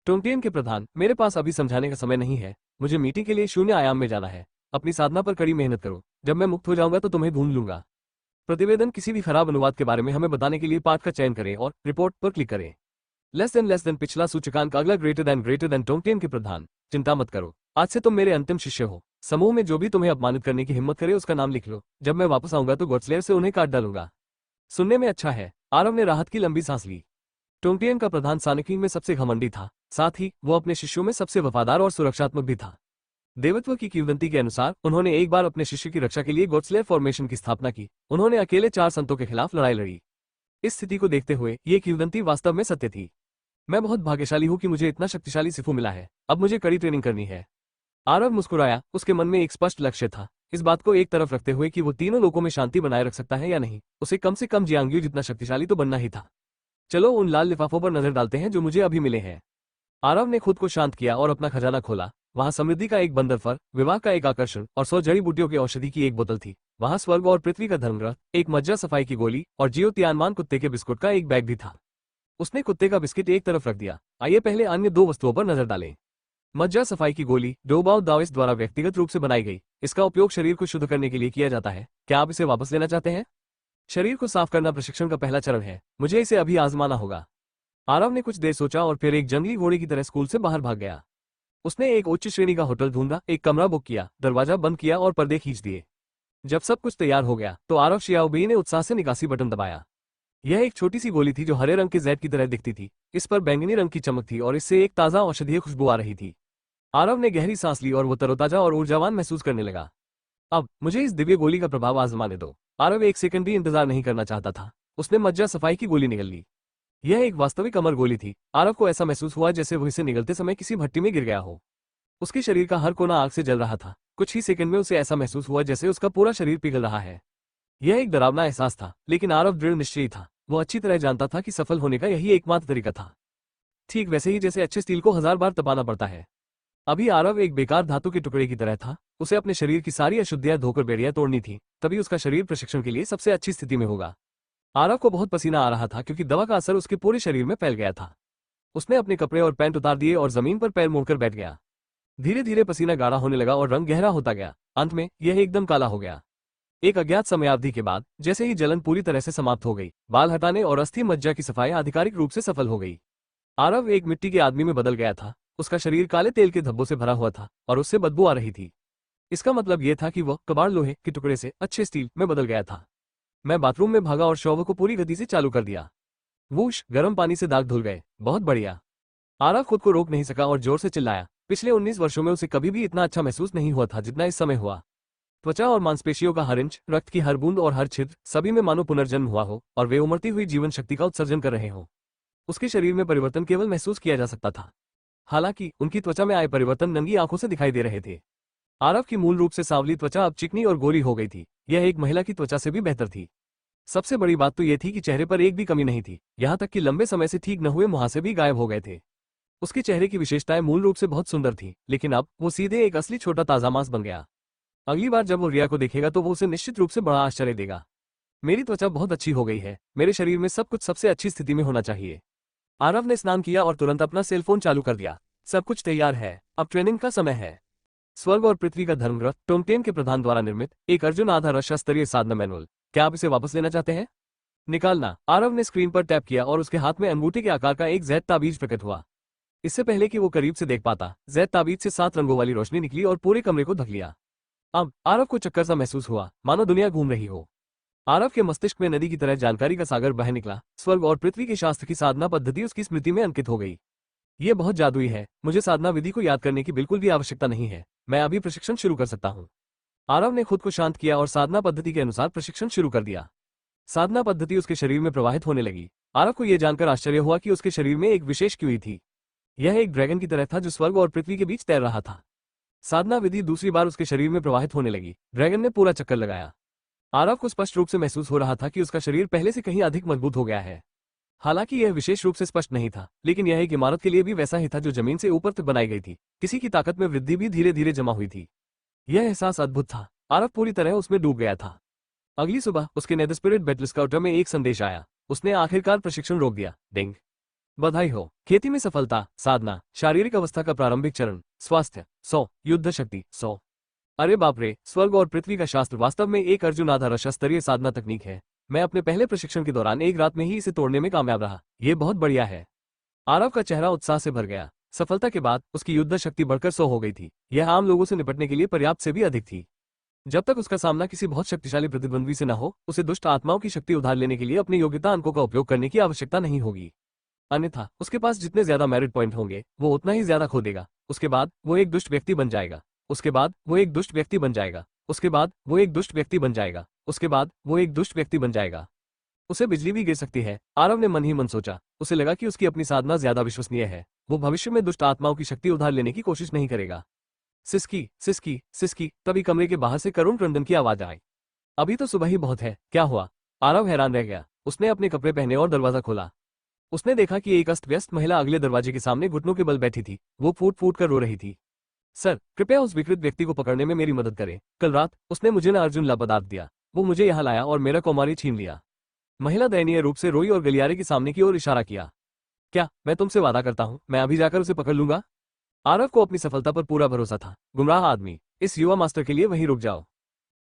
टोंगटेन के प्रधान, मेरे पास अभी समझाने का समय नहीं है। मुझे मीटिंग के लिए 0 आयाम में जाना है। अपनी साधना पर कड़ी मेहनत करो। जब मैं मुक्त हो जाऊंगा तो तुम्हें ढूंढ लूंगा। प्रतिवेदन, किसी भी खराब अनुवाद के बारे में हमें बताने के लिए पाठ का चयन करें और रिपोर्ट पर क्लिक करें। लेस देन पिछला सूचकांक, अगला ग्रेटर देन टोंगटेन के प्रधान, चिंता मत करो। आज से तुम मेरे अंतिम शिष्य हो। समूह में जो भी तुम्हें अपमानित करने की हिम्मत करे उसका नाम लिख लो। जब मैं वापस आऊंगा तो गॉडस्लेयर से उन्हें काट डालूंगा। सुनने में अच्छा है। आरव ने राहत की लंबी सांस ली। टोंगटेन का प्रधान सानिकी में सबसे घमंडी था, साथ ही वो अपने शिष्यों में सबसे वफादार और सुरक्षात्मक भी था। देवत्व की किंवदंती के अनुसार उन्होंने एक बार अपने शिष्य की रक्षा के लिए गॉडस्लेयर फॉर्मेशन की स्थापना की। उन्होंने अकेले 4 संतों के खिलाफ लड़ाई लड़ी। इस स्थिति को देखते हुए ये किंवदंती वास्तव में सत्य थी। मैं बहुत भाग्यशाली हूँ कि मुझे इतना शक्तिशाली सिफू मिला है। अब मुझे कड़ी ट्रेनिंग करनी है। आरव मुस्कुराया। उसके मन में एक स्पष्ट लक्ष्य था। इस बात को एक तरफ रखते हुए कि वो तीनों लोगों में शांति बनाए रख सकता है या नहीं, उसे कम से कम जियांग्यू जितना शक्तिशाली तो बनना ही था। चलो उन लाल लिफाफों पर नजर डालते हैं जो मुझे अभी मिले हैं। आरव ने खुद को शांत किया और अपना खजाना खोला। वहां समृद्धि का एक बंदर फर, विवाह का एक आकर्षण और 100 जड़ी बूटियों की औषधि की एक बोतल थी। वहां स्वर्ग और पृथ्वी का धर्मग्रह, एक मज्जा सफाई की गोली और जियो तियानमान कुत्ते के बिस्कुट का एक बैग भी था। उसने कुत्ते का बिस्किट एक तरफ रख दिया। आइए पहले अन्य 2 वस्तुओं पर नजर डालें। मज्जा सफाई की गोली डोबाओ दाओस द्वारा व्यक्तिगत रूप से बनाई गई। इसका उपयोग शरीर को शुद्ध करने के लिए किया जाता है। क्या आप इसे वापस लेना चाहते हैं? शरीर को साफ करना प्रशिक्षण का पहला चरण है। मुझे इसे अभी आजमाना होगा। आरव ने कुछ देर सोचा और फिर एक जंगली घोड़े की तरह स्कूल से बाहर भाग गया। उसने एक उच्च श्रेणी का होटल ढूंढा, एक कमरा बुक किया, दरवाजा बंद किया और पर्दे खींच दिए। जब सब कुछ तैयार हो गया तो आरव शियाओबी ने उत्साह से निकासी बटन दबाया। यह एक छोटी सी गोली थी जो हरे रंग के जैड की तरह दिखती थी। इस पर बैंगनी रंग की चमक थी और इससे एक ताज़ा औषधीय खुशबू आ रही थी। आरव ने गहरी सांस ली और वो तरोताजा और ऊर्जावान महसूस करने लगा। अब मुझे इस दिव्य गोली का प्रभाव आजमाने दो। आरव एक सेकंड भी इंतजार नहीं करना चाहता था। उसने मज्जा सफाई की गोली निगल ली। यह एक वास्तविक अमर गोली थी। आरव को ऐसा महसूस हुआ जैसे वो इसे निगलते समय किसी भट्टी में गिर गया हो। उसके शरीर का हर कोना आग से जल रहा था। कुछ ही सेकंड में उसे ऐसा महसूस हुआ जैसे उसका पूरा शरीर पिघल रहा है। यह एक डरावना एहसास था, लेकिन आरव दृढ़ निश्चयी था। वो अच्छी तरह जानता था कि सफल होने का यही एकमात्र तरीका था, ठीक वैसे ही जैसे अच्छे स्टील को 1000 बार तपाना पड़ता है। अभी आरव एक बेकार धातु के टुकड़े की तरह था। उसे अपने शरीर की सारी अशुद्धियां धोकर बेड़ियां तोड़नी थी, तभी उसका शरीर प्रशिक्षण के लिए सबसे अच्छी स्थिति में होगा। आरव को बहुत पसीना आ रहा था क्योंकि दवा का असर उसके पूरे शरीर में फैल गया था। उसने अपने कपड़े और पैंट उतार दिए और जमीन पर पैर मोड़कर बैठ गया। धीरे धीरे पसीना गाढ़ा होने लगा और रंग गहरा होता गया। अंत में यह एकदम काला हो गया। एक अज्ञात समयावधि के बाद जैसे ही जलन पूरी तरह से समाप्त हो गई, बाल हटाने और अस्थि मज्जा की सफाई आधिकारिक रूप से सफल हो गई। आरव एक मिट्टी के आदमी में बदल गया था। उसका शरीर काले तेल के धब्बों से भरा हुआ था और उससे बदबू आ रही थी। इसका मतलब यह था कि वह कबाड़ लोहे के टुकड़े से अच्छे स्टील में बदल गया था। मैं बाथरूम में भागा और शॉवर को पूरी गति से चालू कर दिया। वूश, गर्म पानी से दाग धुल गए। बहुत बढ़िया। आरव खुद को रोक नहीं सका और जोर से चिल्लाया। पिछले 19 वर्षों में उसे कभी भी इतना अच्छा महसूस नहीं हुआ था जितना इस समय हुआ। त्वचा और मांसपेशियों का हर इंच, रक्त की हर बूंद और हर छिद्र, सभी में मानो पुनर्जन्म हुआ हो और वे उमड़ती हुई जीवन शक्ति का उत्सर्जन कर रहे हों। उसके शरीर में परिवर्तन केवल महसूस किया जा सकता था। हालांकि उनकी त्वचा में आए परिवर्तन नंगी आंखों से दिखाई दे रहे थे। आरव की मूल रूप से सांवली त्वचा अब चिकनी और गोरी हो गई थी। यह एक महिला की त्वचा से भी बेहतर थी। सबसे बड़ी बात तो यह थी कि चेहरे पर एक भी कमी नहीं थी, यहां तक कि लंबे समय से ठीक न हुए मुहासे भी गायब हो गए थे। उसके चेहरे की विशेषताएं मूल रूप से बहुत सुंदर थी, लेकिन अब वो सीधे एक असली छोटा ताजा मांस बन गया। अगली बार जब वो रिया को देखेगा तो वो उसे निश्चित रूप से बड़ा आश्चर्य देगा। मेरी त्वचा बहुत अच्छी हो गई है। मेरे शरीर में सब कुछ सबसे अच्छी स्थिति में होना चाहिए। आरव ने स्नान किया और तुरंत अपना सेलफोन चालू कर दिया। सब कुछ तैयार है, अब ट्रेनिंग का समय है। स्वर्ग और पृथ्वी का धर्मग्रंथ टोंगटेन के प्रधान द्वारा निर्मित एक अर्जुन आधा रक्षा स्तरीय साधना मैनुअल। क्या आप इसे वापस लेना चाहते हैं? निकालना। आरव ने स्क्रीन पर टैप किया और उसके हाथ में अंगूठे के आकार का एक जैद ताबीज प्रकट हुआ। इससे पहले कि वो करीब से देख पाता, जैद ताबीज से 7 रंगों वाली रोशनी निकली और पूरे कमरे को ढक लिया। अब आरव को चक्कर सा महसूस हुआ, मानो दुनिया घूम रही हो। आरव के मस्तिष्क में नदी की तरह जानकारी का सागर बह निकला। स्वर्ग और पृथ्वी के शास्त्र की साधना पद्धति उसकी स्मृति में अंकित हो गई। ये बहुत जादुई है। मुझे साधना विधि को याद करने की बिल्कुल भी आवश्यकता नहीं है। मैं अभी प्रशिक्षण शुरू कर सकता हूँ। आरव ने खुद को शांत किया और साधना पद्धति के अनुसार प्रशिक्षण शुरू कर दिया। साधना पद्धति उसके शरीर में प्रवाहित होने लगी। आरव को यह जानकर आश्चर्य हुआ कि उसके शरीर में एक विशेष क्यूई थी। यह एक ड्रैगन की तरह था जो स्वर्ग और पृथ्वी के बीच तैर रहा था। साधना विधि दूसरी बार उसके शरीर में प्रवाहित होने लगी। ड्रैगन ने पूरा चक्कर लगाया। आरव को स्पष्ट रूप से महसूस हो रहा था कि उसका शरीर पहले से कहीं अधिक मजबूत हो गया है। हालांकि यह विशेष रूप से स्पष्ट नहीं था, लेकिन यह एक इमारत के लिए भी वैसा ही था जो जमीन से ऊपर तक बनाई गई थी। किसी की ताकत में वृद्धि भी धीरे धीरे जमा हुई थी। यह एहसास अद्भुत था। आरव पूरी तरह उसमें डूब गया था। अगली सुबह उसके नेद स्पिरिट बैटल स्काउटर में एक संदेश आया। उसने आखिरकार प्रशिक्षण रोक दिया। डिंग। बधाई हो। खेती में सफलता, साधना, शारीरिक अवस्था का प्रारंभिक चरण, स्वास्थ्य 100, युद्ध शक्ति 100। अरे बाप रे, स्वर्ग और पृथ्वी का शास्त्र वास्तव में एक अर्जुन आधा रक्षा स्तरीय साधना तकनीक है। मैं अपने पहले प्रशिक्षण के दौरान एक रात में ही इसे तोड़ने में कामयाब रहा। ये बहुत बढ़िया है। आरव का चेहरा उत्साह से भर गया। सफलता के बाद उसकी युद्ध शक्ति बढ़कर 100 हो गई थी। यह आम लोगों से निपटने के लिए पर्याप्त से भी अधिक थी। जब तक उसका सामना किसी बहुत शक्तिशाली प्रतिद्वंद्वी से न हो, उसे दुष्ट आत्माओं की शक्ति उधार लेने के लिए अपने योग्यता अंकों का उपयोग करने की आवश्यकता नहीं होगी। अन्यथा उसके पास जितने ज्यादा मेरिट पॉइंट होंगे, वो उतना ही ज्यादा खो देगा। उसके बाद वो एक दुष्ट व्यक्ति बन जाएगा। उसके बाद वो एक दुष्ट व्यक्ति बन जाएगा। उसके बाद वो एक दुष्ट व्यक्ति बन जाएगा। उसके बाद वो एक दुष्ट व्यक्ति बन जाएगा। उसे बिजली भी गिर सकती है। आरव ने मन ही मन सोचा। उसे लगा कि उसकी अपनी साधना ज्यादा विश्वसनीय है। वो भविष्य में दुष्ट आत्माओं की शक्ति उधार लेने की कोशिश नहीं करेगा। सिसकी सिसकी सिसकी। तभी कमरे के बाहर से करुण क्रंदन की आवाज आई। अभी तो सुबह ही बहुत है, क्या हुआ? आरव हैरान रह गया। उसने अपने कपड़े पहने और दरवाजा खोला। उसने देखा कि एक अस्त व्यस्त महिला अगले दरवाजे के सामने घुटनों के बल बैठी थी। वो फूट फूट कर रो रही थी। सर, कृपया उस विकृत व्यक्ति को पकड़ने में मेरी मदद करें। कल रात उसने मुझे न अर्जुन ला पदार्थ दिया। वो मुझे यहाँ लाया और मेरा कौमारी छीन लिया। महिला दयनीय रूप से रोई और गलियारे के सामने की ओर इशारा किया। क्या मैं तुमसे वादा करता हूँ, मैं अभी जाकर उसे पकड़ लूंगा। आरव को अपनी सफलता पर पूरा भरोसा था। गुमराह आदमी, इस युवा मास्टर के लिए वहीं रुक जाओ।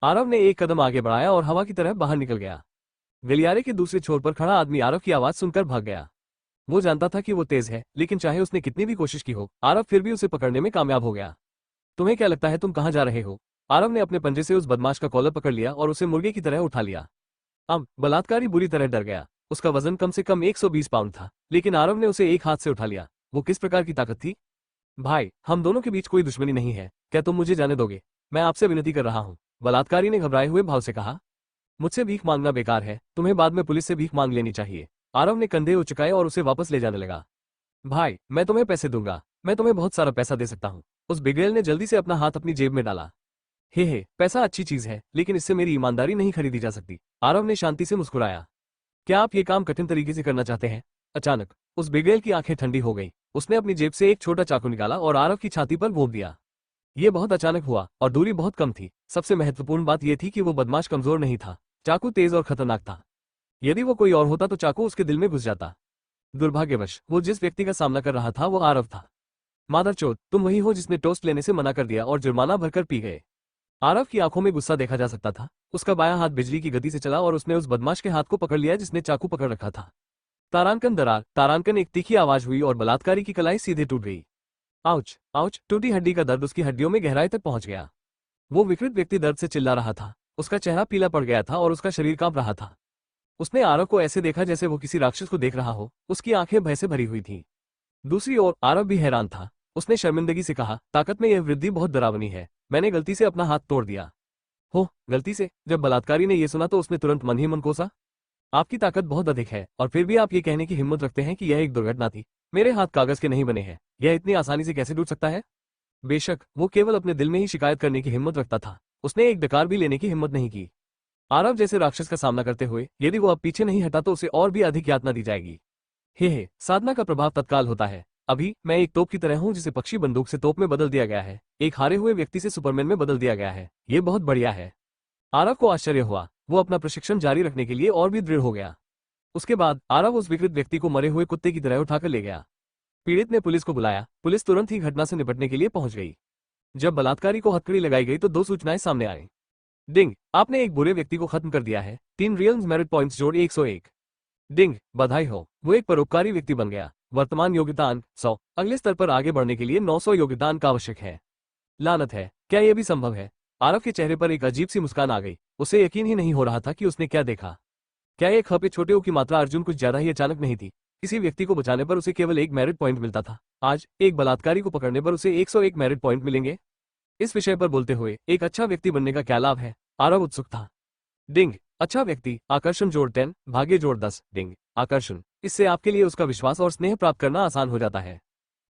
आरव ने एक कदम आगे बढ़ाया और हवा की तरह बाहर निकल गया। गलियारे के दूसरे छोर पर खड़ा आदमी आरव की आवाज सुनकर भाग गया। वो जानता था कि वो तेज है, लेकिन चाहे उसने कितनी भी कोशिश की हो, आरव फिर भी उसे पकड़ने में कामयाब हो गया। तुम्हें क्या लगता है तुम कहाँ जा रहे हो? आरव ने अपने पंजे से उस बदमाश का कॉलर पकड़ लिया और उसे मुर्गे की तरह उठा लिया। अब बलात्कारी बुरी तरह डर गया। उसका वजन कम से कम 120 पाउंड था, लेकिन आरव ने उसे एक हाथ से उठा लिया। वो किस प्रकार की ताकत थी? भाई, हम दोनों के बीच कोई दुश्मनी नहीं है, क्या तुम मुझे जाने दोगे? मैं आपसे विनती कर रहा हूँ, बलात्कारी ने घबराए हुए भाव से कहा। मुझसे भीख मांगना बेकार है, तुम्हें बाद में पुलिस से भीख मांग लेनी चाहिए। आरव ने कंधे उचकाए और उसे वापस ले जाने लगा। भाई, मैं तुम्हें पैसे दूंगा, मैं तुम्हें बहुत सारा पैसा दे सकता हूँ। उस बिगड़ेल ने जल्दी से अपना हाथ अपनी जेब में डाला। हे, पैसा अच्छी चीज है, लेकिन इससे मेरी ईमानदारी नहीं खरीदी जा सकती। आरव ने शांति से मुस्कुराया। क्या आप ये काम कठिन तरीके से करना चाहते हैं? अचानक उस बिगड़ेल की आंखें ठंडी हो गई। उसने अपनी जेब से एक छोटा चाकू निकाला और आरव की छाती पर भोंक दिया। ये बहुत अचानक हुआ और दूरी बहुत कम थी। सबसे महत्वपूर्ण बात यह थी कि वो बदमाश कमजोर नहीं था। चाकू तेज और खतरनाक था। यदि वो कोई और होता तो चाकू उसके दिल में घुस जाता। दुर्भाग्यवश वो जिस व्यक्ति का सामना कर रहा था वो आरव था। मादरचोद, तुम वही हो जिसने टोस्ट लेने से मना कर दिया और जुर्माना भरकर पी गए। आरव की आंखों में गुस्सा देखा जा सकता था। उसका बायां हाथ बिजली की गति से चला और उसने उस बदमाश के हाथ को पकड़ लिया जिसने चाकू पकड़ रखा था। तारांकन दरार, तारांकन, एक तीखी आवाज हुई और बलात्कारी की कलाई सीधे टूट गई। आउच, आउच, टूटी हड्डी का दर्द उसकी हड्डियों में गहराई तक पहुंच गया। वो विकृत व्यक्ति दर्द से चिल्ला रहा था। उसका चेहरा पीला पड़ गया था और उसका शरीर कांप रहा था। उसने आरव को ऐसे देखा जैसे वो किसी राक्षस को देख रहा हो। उसकी आंखें भय से भरी हुई थीं। दूसरी ओर आरव भी हैरान था। उसने शर्मिंदगी से कहा, ताकत में यह वृद्धि बहुत डरावनी है। मैंने गलती से अपना हाथ तोड़ दिया। हो, गलती से? जब बलात्कारी ने यह सुना तो उसने तुरंत मन ही मन कोसा। आपकी ताकत बहुत अधिक है और फिर भी आप ये कहने की हिम्मत रखते हैं कि यह एक दुर्घटना थी। मेरे हाथ कागज के नहीं बने हैं, यह इतनी आसानी से कैसे टूट सकता है? बेशक वो केवल अपने दिल में ही शिकायत करने की हिम्मत रखता था। उसने एक डकार भी लेने की हिम्मत नहीं की। आरव जैसे राक्षस का सामना करते हुए यदि वो अब पीछे नहीं हटा तो उसे और भी अधिक यातना दी जाएगी। हे, साधना का प्रभाव तत्काल होता है। अभी मैं एक तोप की तरह हूं जिसे पक्षी बंदूक से तोप में बदल दिया गया है। एक हारे हुए व्यक्ति से सुपरमैन में बदल दिया गया है। ये बहुत बढ़िया है। आरव को आश्चर्य हुआ। वो अपना प्रशिक्षण जारी रखने के लिए और भी दृढ़ हो गया। उसके बाद आरव उस विकृत व्यक्ति को मरे हुए कुत्ते की तरह उठाकर ले गया। पीड़ित ने पुलिस को बुलाया। पुलिस तुरंत ही घटना से निपटने के लिए पहुंच गई। जब बलात्कारी को हथकड़ी लगाई गई तो 2 सूचनाएं सामने आई। डिंग, आपने एक बुरे व्यक्ति को खत्म कर दिया है। 3 रियल मेरिट पॉइंट्स जोड़ 101। डिंग, बधाई हो, वो एक परोपकारी व्यक्ति बन गया। वर्तमान योग्यता अंक 100। अगले स्तर पर आगे बढ़ने के लिए 900 योग्यता अंक आवश्यक है। लानत है, क्या यह भी संभव है? आरव के चेहरे पर एक अजीब सी मुस्कान आ गई। उसे यकीन ही नहीं हो रहा था कि उसने क्या देखा। क्या एक खपे छोटे ओ की मात्रा अर्जुन कुछ ज्यादा ही अचानक नहीं थी? किसी व्यक्ति को बचाने पर उसे केवल 1 मेरिट पॉइंट मिलता था। आज एक बलात्कारी को पकड़ने पर उसे 101 मेरिट पॉइंट मिलेंगे। इस विषय पर बोलते हुए एक अच्छा व्यक्ति बनने का क्या लाभ है? आरव उत्सुक था। डिंग, अच्छा व्यक्ति, आकर्षण जोड़ 10, भाग्य जोड़ 10। डिंग, आकर्षण, इससे आपके लिए उसका विश्वास और स्नेह प्राप्त करना आसान हो जाता है।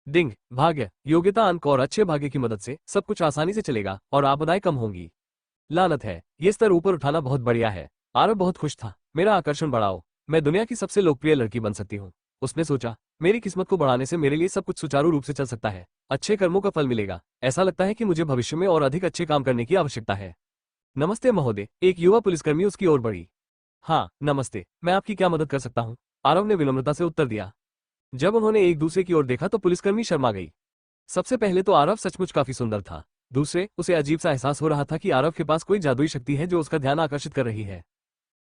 डिंग, भाग्य, योग्यता अंक और अच्छे भाग्य की मदद से सब कुछ आसानी से चलेगा और आपदाएं कम होंगी। लानत है, ये स्तर ऊपर उठाना बहुत बढ़िया है। आरव बहुत खुश था। मेरा आकर्षण बढ़ाओ, मैं दुनिया की सबसे लोकप्रिय लड़की बन सकती हूँ। उसने सोचा, मेरी किस्मत को बढ़ाने से मेरे लिए सब कुछ सुचारू रूप से चल सकता है। अच्छे कर्मों का फल मिलेगा। ऐसा लगता है कि मुझे भविष्य में और अधिक अच्छे काम करने की आवश्यकता है। नमस्ते महोदय, एक युवा पुलिसकर्मी उसकी ओर बढ़ी। हाँ, नमस्ते, मैं आपकी क्या मदद कर सकता हूँ? आरव ने विनम्रता से उत्तर दिया। जब उन्होंने एक दूसरे की ओर देखा तो पुलिसकर्मी शर्मा गई। सबसे पहले तो आरव सचमुच काफी सुंदर था। दूसरे, उसे अजीब सा एहसास हो रहा था कि आरव के पास कोई जादुई शक्ति है जो उसका ध्यान आकर्षित कर रही है।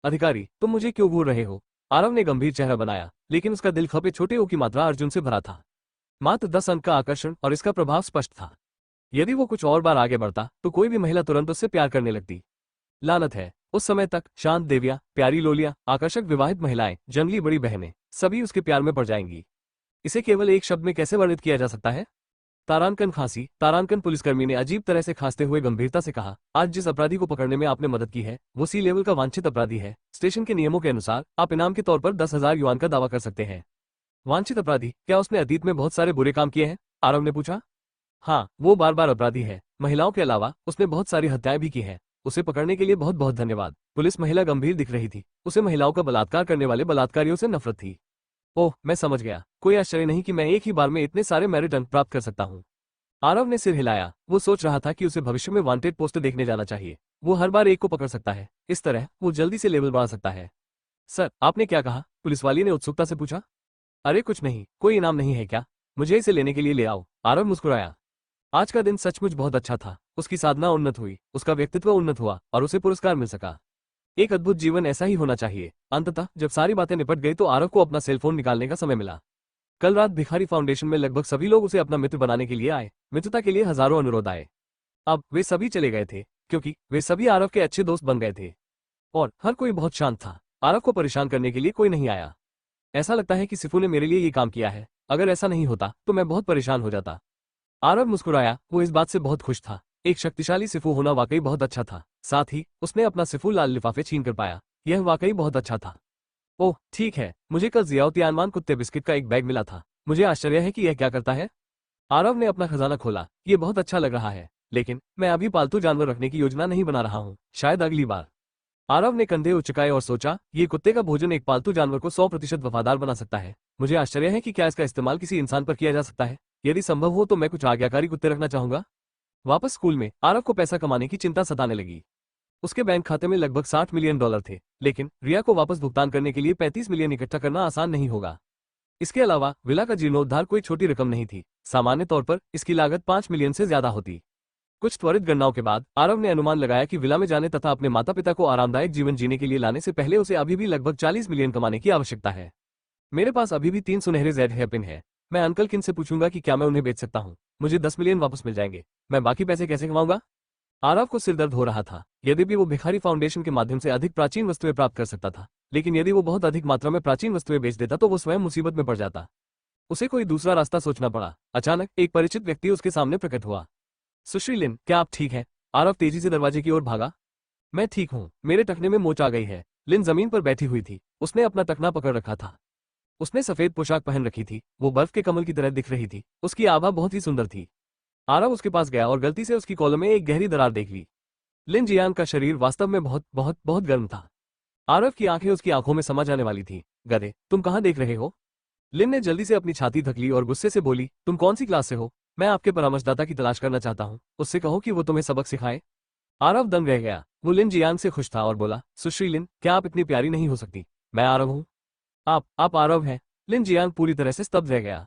अधिकारी, तुम मुझे क्यों घूर रहे हो? आरव ने गंभीर चेहरा बनाया, लेकिन उसका दिल खपे छोटे ओ की मात्रा अर्जुन से भरा था। मात्र 10 अंक का आकर्षण और इसका प्रभाव स्पष्ट था। यदि वो कुछ और बार आगे बढ़ता तो कोई भी महिला तुरंत उससे प्यार करने लगती। लानत है, उस समय तक शांत देवियां, प्यारी लोलियां, आकर्षक विवाहित महिलाएं, जंगली बड़ी बहनें, सभी उसके प्यार में पड़ जाएंगी। इसे केवल एक शब्द में कैसे वर्णित किया जा सकता है? तारांकन खांसी। तारांकन पुलिसकर्मी ने अजीब तरह से खांसते हुए गंभीरता से कहा, आज जिस अपराधी को पकड़ने में आपने मदद की है वो सी लेवल का वांछित अपराधी है। स्टेशन के नियमों के अनुसार आप इनाम के तौर पर 10,000 युआन का दावा कर सकते हैं। वांछित अपराधी, क्या उसने अतीत में बहुत सारे बुरे काम किए हैं? आरव ने पूछा। हाँ, वो बार बार अपराधी है। महिलाओं के अलावा उसने बहुत सारी हत्याएं भी की हैं। उसे पकड़ने के लिए बहुत बहुत धन्यवाद। पुलिस महिला गंभीर दिख रही थी। उसे महिलाओं का बलात्कार करने वाले बलात्कारियों से नफरत थी। ओह, मैं समझ गया। कोई आश्चर्य नहीं कि मैं एक ही बार में इतने सारे मेरिट अंक प्राप्त कर सकता हूँ। आरव ने सिर हिलाया। वो सोच रहा था कि उसे भविष्य में वांटेड पोस्टर देखने जाना चाहिए। वो हर बार एक को पकड़ सकता है। इस तरह वो जल्दी से लेवल बढ़ा सकता है। सर, आपने क्या कहा? पुलिसवाली ने उत्सुकता से पूछा। अरे कुछ नहीं, कोई इनाम नहीं है क्या? मुझे इसे लेने के लिए ले आओ। आरव मुस्कुराया। आज का दिन सचमुच बहुत अच्छा था। उसकी साधना उन्नत हुई, उसका व्यक्तित्व उन्नत हुआ और उसे पुरस्कार मिल सका। एक अद्भुत जीवन ऐसा ही होना चाहिए। अंततः जब सारी बातें निपट गई तो आरव को अपना सेलफोन निकालने का समय मिला। कल रात भिखारी फाउंडेशन में लगभग सभी लोग उसे अपना मित्र बनाने के लिए आए। मित्रता के लिए हजारों अनुरोध आए। अब वे सभी चले गए थे, क्योंकि वे सभी आरव के अच्छे दोस्त बन गए थे और हर कोई बहुत शांत था। आरव को परेशान करने के लिए कोई नहीं आया। ऐसा लगता है कि सिफू ने मेरे लिए ये काम किया है। अगर ऐसा नहीं होता तो मैं बहुत परेशान हो जाता। आरव मुस्कुराया। वो इस बात से बहुत खुश था। एक शक्तिशाली सिफू होना वाकई बहुत अच्छा था। साथ ही उसने अपना सिफू लाल लिफाफे छीन कर पाया। यह वाकई बहुत अच्छा था। ओह ठीक है, मुझे कल जियाउतियानमान कुत्ते बिस्किट का एक बैग मिला था। मुझे आश्चर्य है कि यह क्या करता है। आरव ने अपना खजाना खोला। ये बहुत अच्छा लग रहा है, लेकिन मैं अभी पालतू जानवर रखने की योजना नहीं बना रहा हूँ। शायद अगली बार। आरव ने कंधे उचकाए और सोचा, ये कुत्ते का भोजन एक पालतू जानवर को 100% वफादार बना सकता है। मुझे आश्चर्य है कि क्या इसका इस्तेमाल किसी इंसान पर किया जा सकता है। यदि संभव हो तो मैं कुछ आज्ञाकारी कुत्ते रखना चाहूंगा। वापस स्कूल में आरव को पैसा कमाने की चिंता सताने लगी। उसके बैंक खाते में लगभग $60 मिलियन थे, लेकिन रिया को वापस भुगतान करने के लिए 35 मिलियन इकट्ठा करना आसान नहीं होगा। इसके अलावा विला का जीर्णोद्धार कोई छोटी रकम नहीं थी। सामान्य तौर पर इसकी लागत 5 मिलियन से ज्यादा होती। कुछ त्वरित गणनाओं के बाद आरव ने अनुमान लगाया कि विला में जाने तथा अपने माता पिता को आरामदायक जीवन जीने के लिए लाने से पहले उसे अभी भी लगभग 40 मिलियन कमाने की आवश्यकता है। मेरे पास अभी भी 3 सुनहरे जेड हेयरपिन है। मैं अंकल किन से पूछूंगा कि क्या मैं उन्हें बेच सकता हूँ। मुझे 10 मिलियन वापस मिल जाएंगे। मैं बाकी पैसे कैसे कमाऊंगा। आरव को सिरदर्द हो रहा था। यद्यपि वो भिखारी फाउंडेशन के माध्यम से अधिक प्राचीन वस्तुएं प्राप्त कर सकता था, लेकिन यदि वो बहुत अधिक मात्रा में प्राचीन वस्तुएं बेच देता तो वो स्वयं मुसीबत में पड़ जाता। उसे कोई दूसरा रास्ता सोचना पड़ा। अचानक एक परिचित व्यक्ति उसके सामने प्रकट हुआ। सुश्री लिन, क्या आप ठीक हैं? आरव तेजी से दरवाजे की ओर भागा। मैं ठीक हूँ, मेरे टखने में मोच आ गई है। लिन जमीन पर बैठी हुई थी। उसने अपना टखना पकड़ रखा था। उसने सफेद पोशाक पहन रखी थी। वो बर्फ के कमल की तरह दिख रही थी। उसकी आभा बहुत ही सुंदर थी। आरव उसके पास गया और गलती से उसकी कॉलर में एक गहरी दरार देख ली। लिन जियांग का शरीर वास्तव में बहुत बहुत बहुत गर्म था। आरव की आंखें उसकी आंखों में समा जाने वाली थी। गधे, तुम कहाँ देख रहे हो? लिन ने जल्दी से अपनी छाती धक ली और गुस्से से बोली, तुम कौन सी क्लास से हो? मैं आपके परामर्शदाता की तलाश करना चाहता हूँ। उससे कहो कि वो तुम्हें सबक सिखाए। आरव दंग रह गया। वो लिन जियांग से खुश था और बोला, सुश्री लिन, क्या आप इतनी प्यारी नहीं हो सकती? मैं आरव हूँ। आप आरव हैं? लिन जियांग पूरी तरह से स्तब्ध रह गया।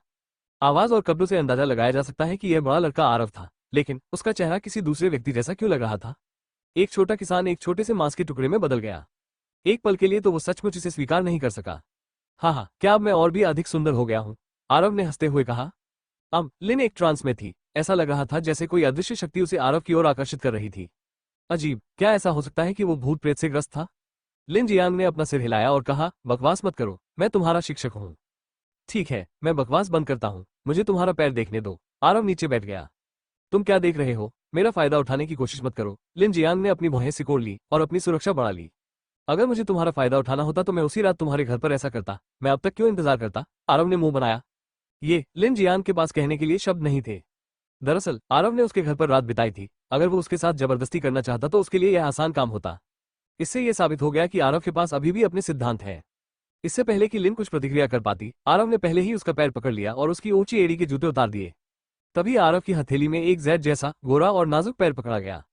आवाज और कपड़ों से अंदाजा लगाया जा सकता है कि यह बड़ा लड़का आरव था, लेकिन उसका चेहरा किसी दूसरे व्यक्ति जैसा क्यों लग रहा था। एक छोटा किसान एक छोटे से मांस के टुकड़े में बदल गया। एक पल के लिए तो वो सचमुच इसे स्वीकार नहीं कर सका। हाँ, क्या अब मैं और भी अधिक सुंदर हो गया हूँ? आरव ने हंसते हुए कहा। अब लिन एक ट्रांस में थी। ऐसा लग रहा था जैसे कोई अदृश्य शक्ति उसे आरव की ओर आकर्षित कर रही थी। अजीब, क्या ऐसा हो सकता है कि वो भूत प्रेत से ग्रस्त था? लिन जियांग ने अपना सिर हिलाया और कहा, बकवास मत करो, मैं तुम्हारा शिक्षक हूँ। ठीक है, मैं बकवास बंद करता हूँ। मुझे तुम्हारा पैर देखने दो। आरव नीचे बैठ गया। तुम क्या देख रहे हो? मेरा फायदा उठाने की कोशिश मत करो। लिन जियांग ने अपनी भौहें सिकोड़ ली और अपनी सुरक्षा बढ़ा ली। अगर मुझे तुम्हारा फायदा उठाना होता तो मैं उसी रात तुम्हारे घर पर ऐसा करता। मैं अब तक क्यों इंतजार करता? आरव ने मुंह बनाया। ये लिन जियांग के पास कहने के लिए शब्द नहीं थे। दरअसल आरव ने उसके घर पर रात बिताई थी। अगर वो उसके साथ जबरदस्ती करना चाहता तो उसके लिए यह आसान काम होता। इससे यह साबित हो गया कि आरव के पास अभी भी अपने सिद्धांत हैं। इससे पहले कि लिन कुछ प्रतिक्रिया कर पाती, आरव ने पहले ही उसका पैर पकड़ लिया और उसकी ऊंची एड़ी के जूते उतार दिए। तभी आरव की हथेली में एक जैड जैसा गोरा और नाजुक पैर पकड़ा गया।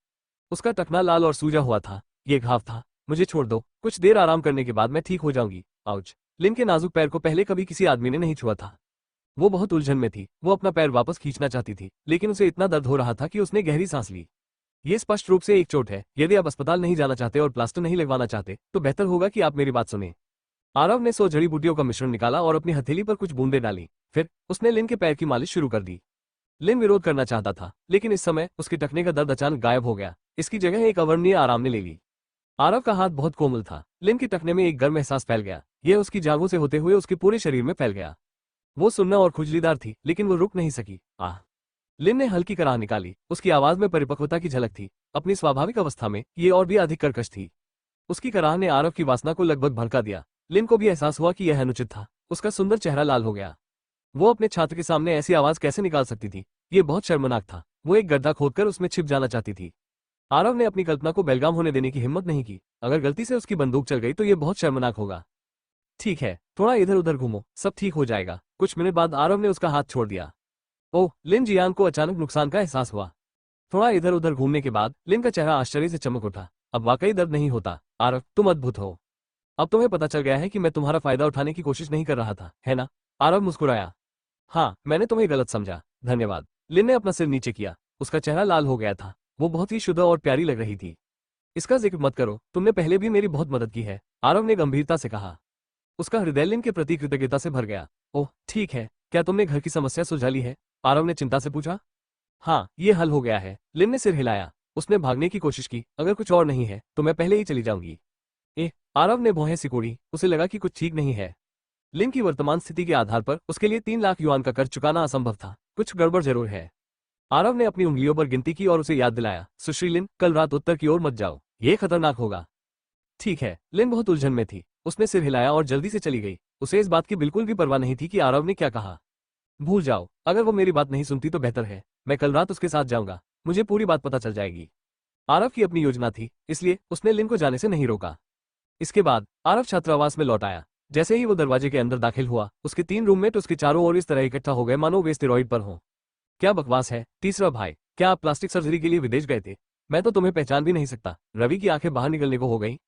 उसका टखना लाल और सूजा हुआ था। ये घाव था। मुझे छोड़ दो, कुछ देर आराम करने के बाद मैं ठीक हो जाऊंगी। आउच। लिन के नाजुक पैर को पहले कभी किसी आदमी ने नहीं छुआ था। वो बहुत उलझन में थी। वो अपना पैर वापस खींचना चाहती थी, लेकिन उसे इतना दर्द हो रहा था कि उसने गहरी सांस ली। ये स्पष्ट रूप से एक चोट है। यदि आप अस्पताल नहीं जाना चाहते और प्लास्टर नहीं लगवाना चाहते तो बेहतर होगा कि आप मेरी बात सुने। आरव ने 100 जड़ी बूटियों का मिश्रण निकाला और अपनी हथेली पर कुछ बूंदें डाली। फिर उसने लिन के पैर की मालिश शुरू कर दी। लिन विरोध करना चाहता था, लेकिन इस समय उसके टखने का दर्द अचानक गायब हो गया। इसकी जगह एक अवर्णनीय आराम ने ले ली। आरव का हाथ बहुत कोमल था। लिन के टखने में एक गर्म एहसास फैल गया। यह उसकी जांघों से होते हुए उसके पूरे शरीर में फैल गया। वो सुन्ना और खुजलीदार थी, लेकिन वो रुक नहीं सकी। आह। लिन ने हल्की कराह निकाली। उसकी आवाज में परिपक्वता की झलक थी। अपनी स्वाभाविक अवस्था में ये और भी अधिक कर्कश थी। उसकी कराह ने आरव की वासना को लगभग भड़का दिया। लिन को भी एहसास हुआ कि यह अनुचित था। उसका सुंदर चेहरा लाल हो गया। वो अपने छात्र के सामने ऐसी आवाज कैसे निकाल सकती थी? ये बहुत शर्मनाक था। वो एक गड्ढा खोदकर उसमें छिप जाना चाहती थी। आरव ने अपनी कल्पना को बेलगाम होने देने की हिम्मत नहीं की। अगर गलती से उसकी बंदूक चल गई तो ये बहुत शर्मनाक होगा। ठीक है, थोड़ा इधर उधर घूमो, सब ठीक हो जाएगा। कुछ मिनट बाद आरव ने उसका हाथ छोड़ दिया। ओह, लिन जियांग को अचानक नुकसान का एहसास हुआ। थोड़ा इधर उधर घूमने के बाद लिन का चेहरा आश्चर्य से चमक उठा। अब वाकई दर्द नहीं होता। आरव, तुम अद्भुत हो। अब तुम्हें पता चल गया है कि मैं तुम्हारा फायदा उठाने की कोशिश नहीं कर रहा था, है ना? आरव मुस्कुराया। हाँ, मैंने तुम्हें गलत समझा। धन्यवाद। लिन ने अपना सिर नीचे किया। उसका चेहरा लाल हो गया था। वो बहुत ही शुद्ध और प्यारी लग रही थी। इसका जिक्र मत करो, तुमने पहले भी मेरी बहुत मदद की है, आरव ने गंभीरता से कहा। उसका हृदय लिन के प्रति कृतज्ञता से भर गया। ओह ठीक है, क्या तुमने घर की समस्या सुलझा ली है? आरव ने चिंता से पूछा। हाँ, ये हल हो गया है, लिन ने सिर हिलाया। उसने भागने की कोशिश की, अगर कुछ और नहीं है तो मैं पहले ही चली जाऊंगी। आरव ने भौहें सिकोड़ी, उसे लगा कि कुछ ठीक नहीं है। लिन की वर्तमान स्थिति के आधार पर उसके लिए 3 लाख युआन का कर्ज चुकाना असंभव था। कुछ गड़बड़ जरूर है। आरव ने अपनी उंगलियों पर गिनती की और उसे याद दिलाया, सुश्री लिन, कल रात उत्तर की ओर मत जाओ, ये खतरनाक होगा। ठीक है। लिन बहुत उलझन में थी। उसने सिर हिलाया और जल्दी से चली गई। उसे इस बात की बिल्कुल भी परवाह नहीं थी कि आरव ने क्या कहा। भूल जाओ, अगर वो मेरी बात नहीं सुनती तो बेहतर है। मैं कल रात उसके साथ जाऊंगा, मुझे पूरी बात पता चल जाएगी। आरव की अपनी योजना थी, इसलिए उसने लिन को जाने से नहीं रोका। इसके बाद आरव छात्रावास में लौट आया। जैसे ही वो दरवाजे के अंदर दाखिल हुआ, उसके 3 रूममेट उसके चारों ओर इस तरह इकट्ठा हो गए मानो वे स्टेरॉइड पर हों। क्या बकवास है। तीसरा भाई, क्या आप प्लास्टिक सर्जरी के लिए विदेश गए थे? मैं तो तुम्हें पहचान भी नहीं सकता। रवि की आंखें बाहर निकलने को हो गई।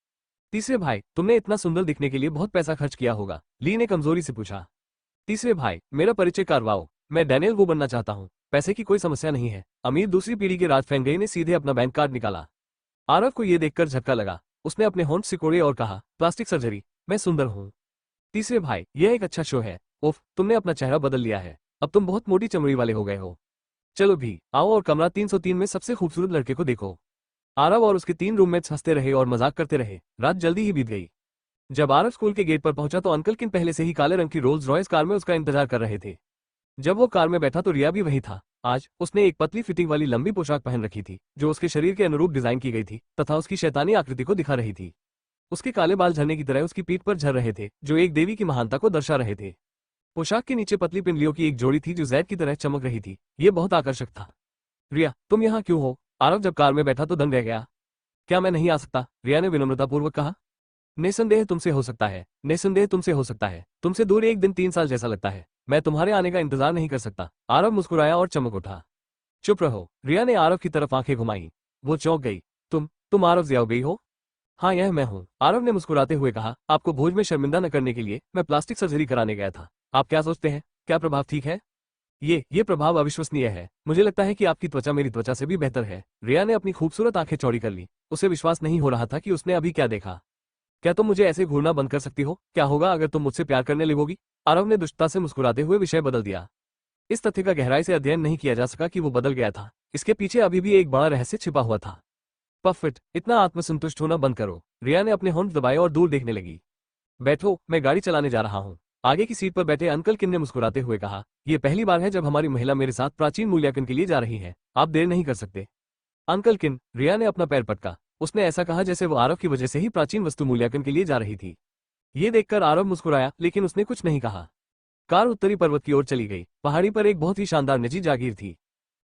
तीसरे भाई, तुमने इतना सुंदर दिखने के लिए बहुत पैसा खर्च किया होगा, ली ने कमजोरी से पूछा। तीसरे भाई, मेरा परिचय करवाओ, मैं डैनियल वो बनना चाहता हूँ। पैसे की कोई समस्या नहीं है। अमीर दूसरी पीढ़ी के राज फेंगई ने सीधे अपना बैंक कार्ड निकाला। आरव को यह देखकर झटका लगा। उसने अपने होंठ सिकोड़े और कहा, प्लास्टिक सर्जरी, मैं सुंदर हूँ। तीसरे भाई, यह एक अच्छा शो है। उफ, तुमने अपना चेहरा बदल लिया है, अब तुम बहुत मोटी चमड़ी वाले हो गए हो। चलो भी, आओ और कमरा 303 में सबसे खूबसूरत लड़के को देखो। आरव और उसके 3 रूममेट्स हंसते रहे और मजाक करते रहे। रात जल्दी ही बीत गई। जब आरव स्कूल के गेट पर पहुंचा तो अंकल किन पहले से ही काले रंग की रोल्स रॉयस कार में उसका इंतजार कर रहे थे। जब वो कार में बैठा तो रिया भी वही था। आज उसने एक पतली फिटिंग वाली लंबी पोशाक पहन रखी थी, जो उसके शरीर के अनुरूप डिजाइन की गई थी तथा उसकी शैतानी आकृति को दिखा रही थी। उसके काले बाल झरने की तरह उसकी पीठ पर झर रहे थे, जो एक देवी की महानता को दर्शा रहे थे। पोशाक के नीचे पतली पिंडलियों की एक जोड़ी थी जो जैद की तरह चमक रही थी। ये बहुत आकर्षक था। रिया, तुम यहाँ क्यों हो? आरव जब कार में बैठा तो दंग रह गया। क्या मैं नहीं आ सकता? रिया ने विनम्रतापूर्वक कहा। निसंदेह तुमसे हो सकता है, निसंदेह तुमसे हो सकता है। तुमसे दूर एक दिन 3 साल जैसा लगता है। मैं तुम्हारे आने का इंतजार नहीं कर सकता। आरव मुस्कुराया और चमक उठा। चुप रहो, रिया ने आरव की तरफ आंखें घुमाई। वो चौंक गई। तुम आरव जिया गई हो? हाँ, यह मैं हूँ, आरव ने मुस्कुराते हुए कहा। आपको भोज में शर्मिंदा न करने के लिए मैं प्लास्टिक सर्जरी कराने गया था। आप क्या सोचते हैं, क्या प्रभाव ठीक है? ये प्रभाव अविश्वसनीय है। मुझे लगता है कि आपकी त्वचा मेरी त्वचा से भी बेहतर है। रिया ने अपनी खूबसूरत आंखें चौड़ी कर ली। उसे विश्वास नहीं हो रहा था कि उसने अभी क्या देखा। क्या तुम मुझे ऐसे घूरना बंद कर सकती हो? क्या होगा अगर तुम मुझसे प्यार करने लगोगी? आरव ने दुष्टता से मुस्कुराते हुए विषय बदल दिया। इस तथ्य का गहराई से अध्ययन नहीं किया जा सका कि वो बदल गया था। इसके पीछे अभी भी एक बड़ा रहस्य छिपा हुआ था। पफिट, इतना आत्मसंतुष्ट होना बंद करो। रिया ने अपने होंठ दबाए और दूर देखने लगी। बैठो, मैं गाड़ी चलाने जा रहा हूँ। आगे की सीट पर बैठे अंकल किन ने मुस्कुराते हुए कहा, यह पहली बार है जब हमारी महिला मेरे साथ प्राचीन मूल्यांकन के लिए जा रही है। आप देर नहीं कर सकते। अंकल किन, रिया ने अपना पैर पटका। उसने ऐसा कहा जैसे वो आरव की वजह से ही प्राचीन वस्तु मूल्यांकन के लिए जा रही थी। ये देखकर आरव मुस्कुराया, लेकिन उसने कुछ नहीं कहा। कार उत्तरी पर्वत की ओर चली गई। पहाड़ी पर एक बहुत ही शानदार निजी जागीर थी।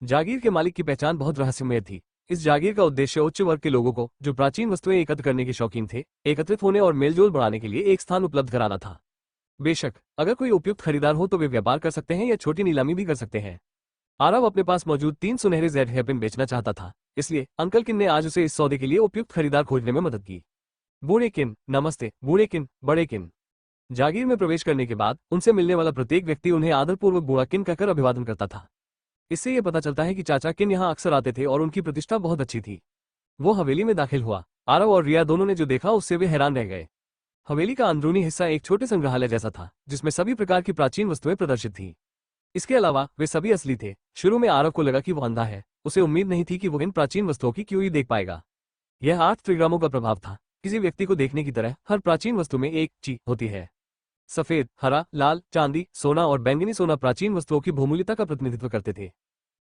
जागीर के मालिक की पहचान बहुत रहस्यमय थी। इस जागीर का उद्देश्य उच्च वर्ग के लोगों को, जो प्राचीन वस्तुएं एकत्र करने के शौकीन थे, एकत्रित होने और मेलजोल बढ़ाने के लिए एक स्थान उपलब्ध कराना था। बेशक, अगर कोई उपयुक्त खरीदार हो तो वे व्यापार कर सकते हैं या छोटी नीलामी भी कर सकते हैं। आरव अपने पास मौजूद 3 सुनहरे जेड हेयरपिन बेचना चाहता था, इसलिए अंकल किन ने आज उसे इस सौदे के लिए उपयुक्त खरीदार खोजने में मदद की। बूढ़े किन, नमस्ते। बूढ़े किन, बड़े किन। जागीर में प्रवेश करने के बाद उनसे मिलने वाला प्रत्येक व्यक्ति उन्हें आदरपूर्वक बूढ़ा किन कहकर अभिवादन करता था। इससे यह पता चलता है कि चाचा किन यहाँ अक्सर आते थे और उनकी प्रतिष्ठा बहुत अच्छी थी। वो हवेली में दाखिल हुआ। आरव और रिया दोनों ने जो देखा उससे वे हैरान रह गए। हवेली का अंदरूनी हिस्सा एक छोटे संग्रहालय जैसा था, जिसमें सभी प्रकार की प्राचीन वस्तुएं प्रदर्शित थीं। इसके अलावा वे सभी असली थे। शुरू में आरव को लगा कि वो अंधा है। उसे उम्मीद नहीं थी कि वो इन प्राचीन वस्तुओं की क्यूई देख पाएगा। यह 8 त्रिग्रामों का प्रभाव था। किसी व्यक्ति को देखने की तरह हर प्राचीन वस्तु में एक ची होती है। सफेद, हरा, लाल, चांदी, सोना और बैंगनी सोना प्राचीन वस्तुओं की बहुमूल्यता का प्रतिनिधित्व करते थे।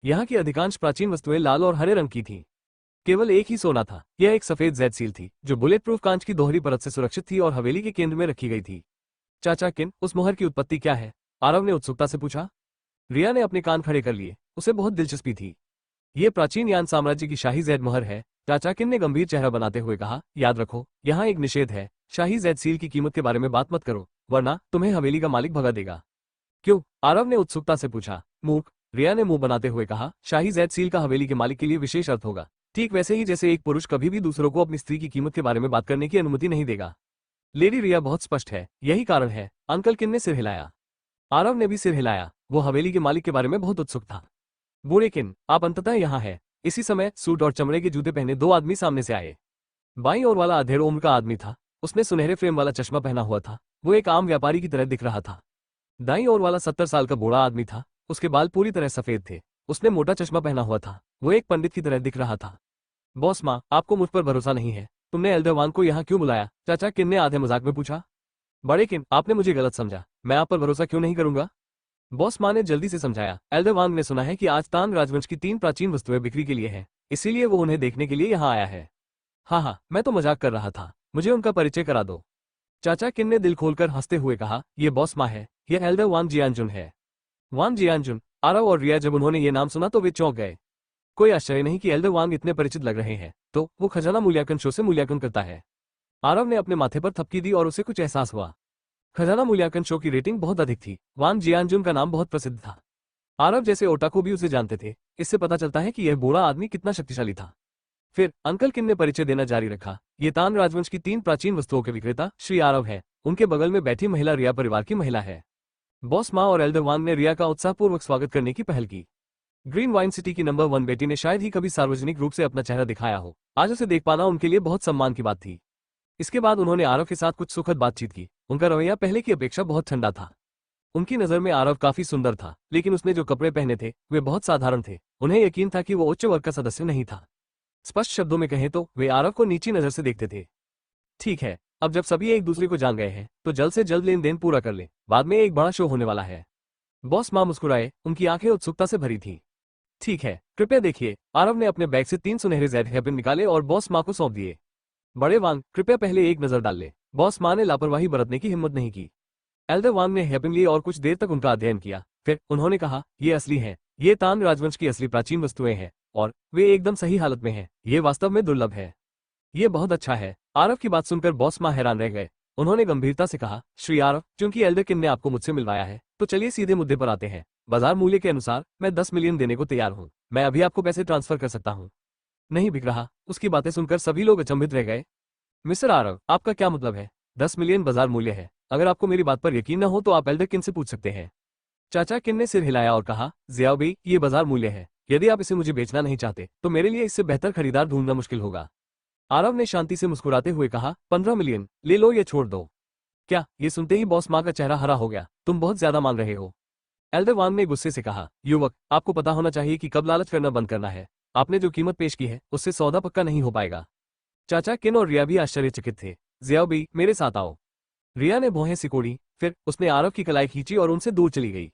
यहाँ की अधिकांश प्राचीन वस्तुएं लाल और हरे रंग की थीं। केवल एक ही सोना था। यह एक सफेद जेड सील थी, जो बुलेट प्रूफ कांच की दोहरी परत से सुरक्षित थी और हवेली के केंद्र में रखी गई थी। चाचा किन, उस मोहर की उत्पत्ति क्या है? आरव ने उत्सुकता से पूछा। रिया ने अपने कान खड़े कर लिए। उसे बहुत दिलचस्पी थी। ये प्राचीन यान साम्राज्य की शाही जेड मोहर है। चाचा किन ने गंभीर चेहरा बनाते हुए कहा, याद रखो, यहाँ एक निषेध है। शाही जेड सील की कीमत के बारे में बात मत करो, वरना तुम्हें हवेली का मालिक भगा देगा। क्यों? आरव ने उत्सुकता से पूछा। मूर्ख, रिया ने मुंह बनाते हुए कहा, शाही जेड सील का हवेली के मालिक के लिए विशेष अर्थ होगा। ठीक वैसे ही जैसे एक पुरुष कभी भी दूसरों को अपनी स्त्री की कीमत के बारे में बात करने की अनुमति नहीं देगा। लेडी रिया बहुत स्पष्ट है, यही कारण है। अंकल किन ने सिर हिलाया। आरव ने भी सिर हिलाया। वो हवेली के मालिक के बारे में बहुत उत्सुक था। बुरेकिन, आप अंततः यहाँ है। इसी समय सूट और चमड़े के जूते पहने दो आदमी सामने से आए। बाईं ओर वाला अधेड़ उम्र का आदमी था। उसने सुनहरे फ्रेम वाला चश्मा पहना हुआ था। वो एक आम व्यापारी की तरह दिख रहा था। दाईं ओर वाला 70 साल का बूढ़ा आदमी था। उसके बाल पूरी तरह सफेद थे। उसने मोटा चश्मा पहना हुआ था। वो एक पंडित की तरह दिख रहा था। बॉस माँ, आपको मुझ पर भरोसा नहीं है। तुमने एल्डर वांग को यहाँ क्यों बुलाया? चाचा किन ने आधे मजाक में पूछा। बड़े किन, आपने मुझे गलत समझा। मैं आप पर भरोसा क्यों नहीं करूंगा? बॉस माँ ने जल्दी से समझाया। एल्डर वांग ने सुना है कि आज तान राजवंश की 3 प्राचीन वस्तुएं बिक्री के लिए हैं, इसीलिए वो उन्हें देखने के लिए यहाँ आया है। हाँ हाँ, मैं तो मजाक कर रहा था। मुझे उनका परिचय करा दो। चाचा किन ने दिल खोलकर हंसते हुए कहा, ये बॉस माँ है, यह एल्डर वांग जियानजुन है। वांग जियानजुन, आरव और रिया जब उन्होंने ये नाम सुना तो वे चौंक गए। कोई आश्चर्य नहीं कि एल्डर वांग इतने परिचित लग रहे हैं। तो वो खजाना मूल्यांकन शो से मूल्यांकन करता है। आरव ने अपने माथे पर थपकी दी और उसे कुछ एहसास हुआ। खजाना मूल्यांकन शो की रेटिंग बहुत अधिक थी। वांग जियानजुन का नाम बहुत प्रसिद्ध था। आरव जैसे ओटाकू भी उसे जानते थे। इससे पता चलता है कि यह बूढ़ा आदमी कितना शक्तिशाली था। फिर अंकल किन ने परिचय देना जारी रखा। ये तान राजवंश की 3 प्राचीन वस्तुओं के विक्रेता श्री आरव है। उनके बगल में बैठी महिला रिया परिवार की महिला है। बॉस माँ और एल्डर वांग ने रिया का उत्साहपूर्वक स्वागत करने की पहल की। ग्रीन वाइन सिटी की नंबर 1 बेटी ने शायद ही कभी सार्वजनिक रूप से अपना चेहरा दिखाया हो। आज उसे देख पाना उनके लिए बहुत सम्मान की बात थी। इसके बाद उन्होंने आरव के साथ कुछ सुखद बातचीत की। उनका रवैया पहले की अपेक्षा बहुत ठंडा था। उनकी नजर में आरव काफी सुंदर था, लेकिन उसने जो कपड़े पहने थे वे बहुत साधारण थे। उन्हें यकीन था कि वो उच्च वर्ग का सदस्य नहीं था। स्पष्ट शब्दों में कहें तो वे आरव को नीची नजर से देखते थे। ठीक है, अब जब सभी एक दूसरे को जान गए हैं तो जल्द से जल्द लेन देन पूरा कर ले। बाद में एक बड़ा शो होने वाला है। बॉस माँ मुस्कुराए। उनकी आंखें उत्सुकता से भरी थीं। ठीक है, कृपया देखिए। आरव ने अपने बैग से 3 सुनहरे जेड हेयरपिन निकाले और बॉस माँ को सौंप दिए। बड़े वांग, कृपया पहले एक नजर डाल ले। बॉस माँ ने लापरवाही बरतने की हिम्मत नहीं की। एल्डर वांग ने हेयरपिन लिए और कुछ देर तक उनका अध्ययन किया। फिर उन्होंने कहा, ये असली हैं। ये तान राजवंश की असली प्राचीन वस्तुएं हैं और वे एकदम सही हालत में हैं। ये वास्तव में दुर्लभ है। ये बहुत अच्छा है। आरव की बात सुनकर बॉस माँ हैरान रह गए। उन्होंने गंभीरता से कहा, श्री आरव, क्योंकि एल्डर किन ने आपको मुझसे मिलवाया है तो चलिए सीधे मुद्दे पर आते हैं। बाजार मूल्य के अनुसार मैं 10 मिलियन देने को तैयार हूँ। मैं अभी आपको पैसे ट्रांसफर कर सकता हूँ। नहीं बिक रहा। उसकी बातें सुनकर सभी लोग अचंभित रह गए। मिस्टर आरव, आपका क्या मतलब है? 10 मिलियन बाजार मूल्य है। अगर आपको मेरी बात पर यकीन न हो तो आप एल्डर किन से पूछ सकते हैं। चाचा किन ने सिर हिलाया और कहा, जियाओ भाई, ये बाजार मूल्य है। यदि आप इसे मुझे बेचना नहीं चाहते तो मेरे लिए इससे बेहतर खरीदार ढूंढना मुश्किल होगा। आरव ने शांति से मुस्कुराते हुए कहा, 15 मिलियन ले लो या छोड़ दो। क्या? ये सुनते ही बॉस माँ का चेहरा हरा हो गया। तुम बहुत ज्यादा मांग रहे हो। एल्डर वांग ने गुस्से से कहा, युवक, आपको पता होना चाहिए कि कब लालच करना बंद करना है। आपने जो कीमत पेश की है उससे सौदा पक्का नहीं हो पाएगा। चाचा किन और रिया भी आश्चर्यचकित थे। जियाओ भाई, मेरे साथ आओ। रिया ने भौहें सिकोड़ी। फिर उसने आरव की कलाई खींची और उनसे दूर चली गई।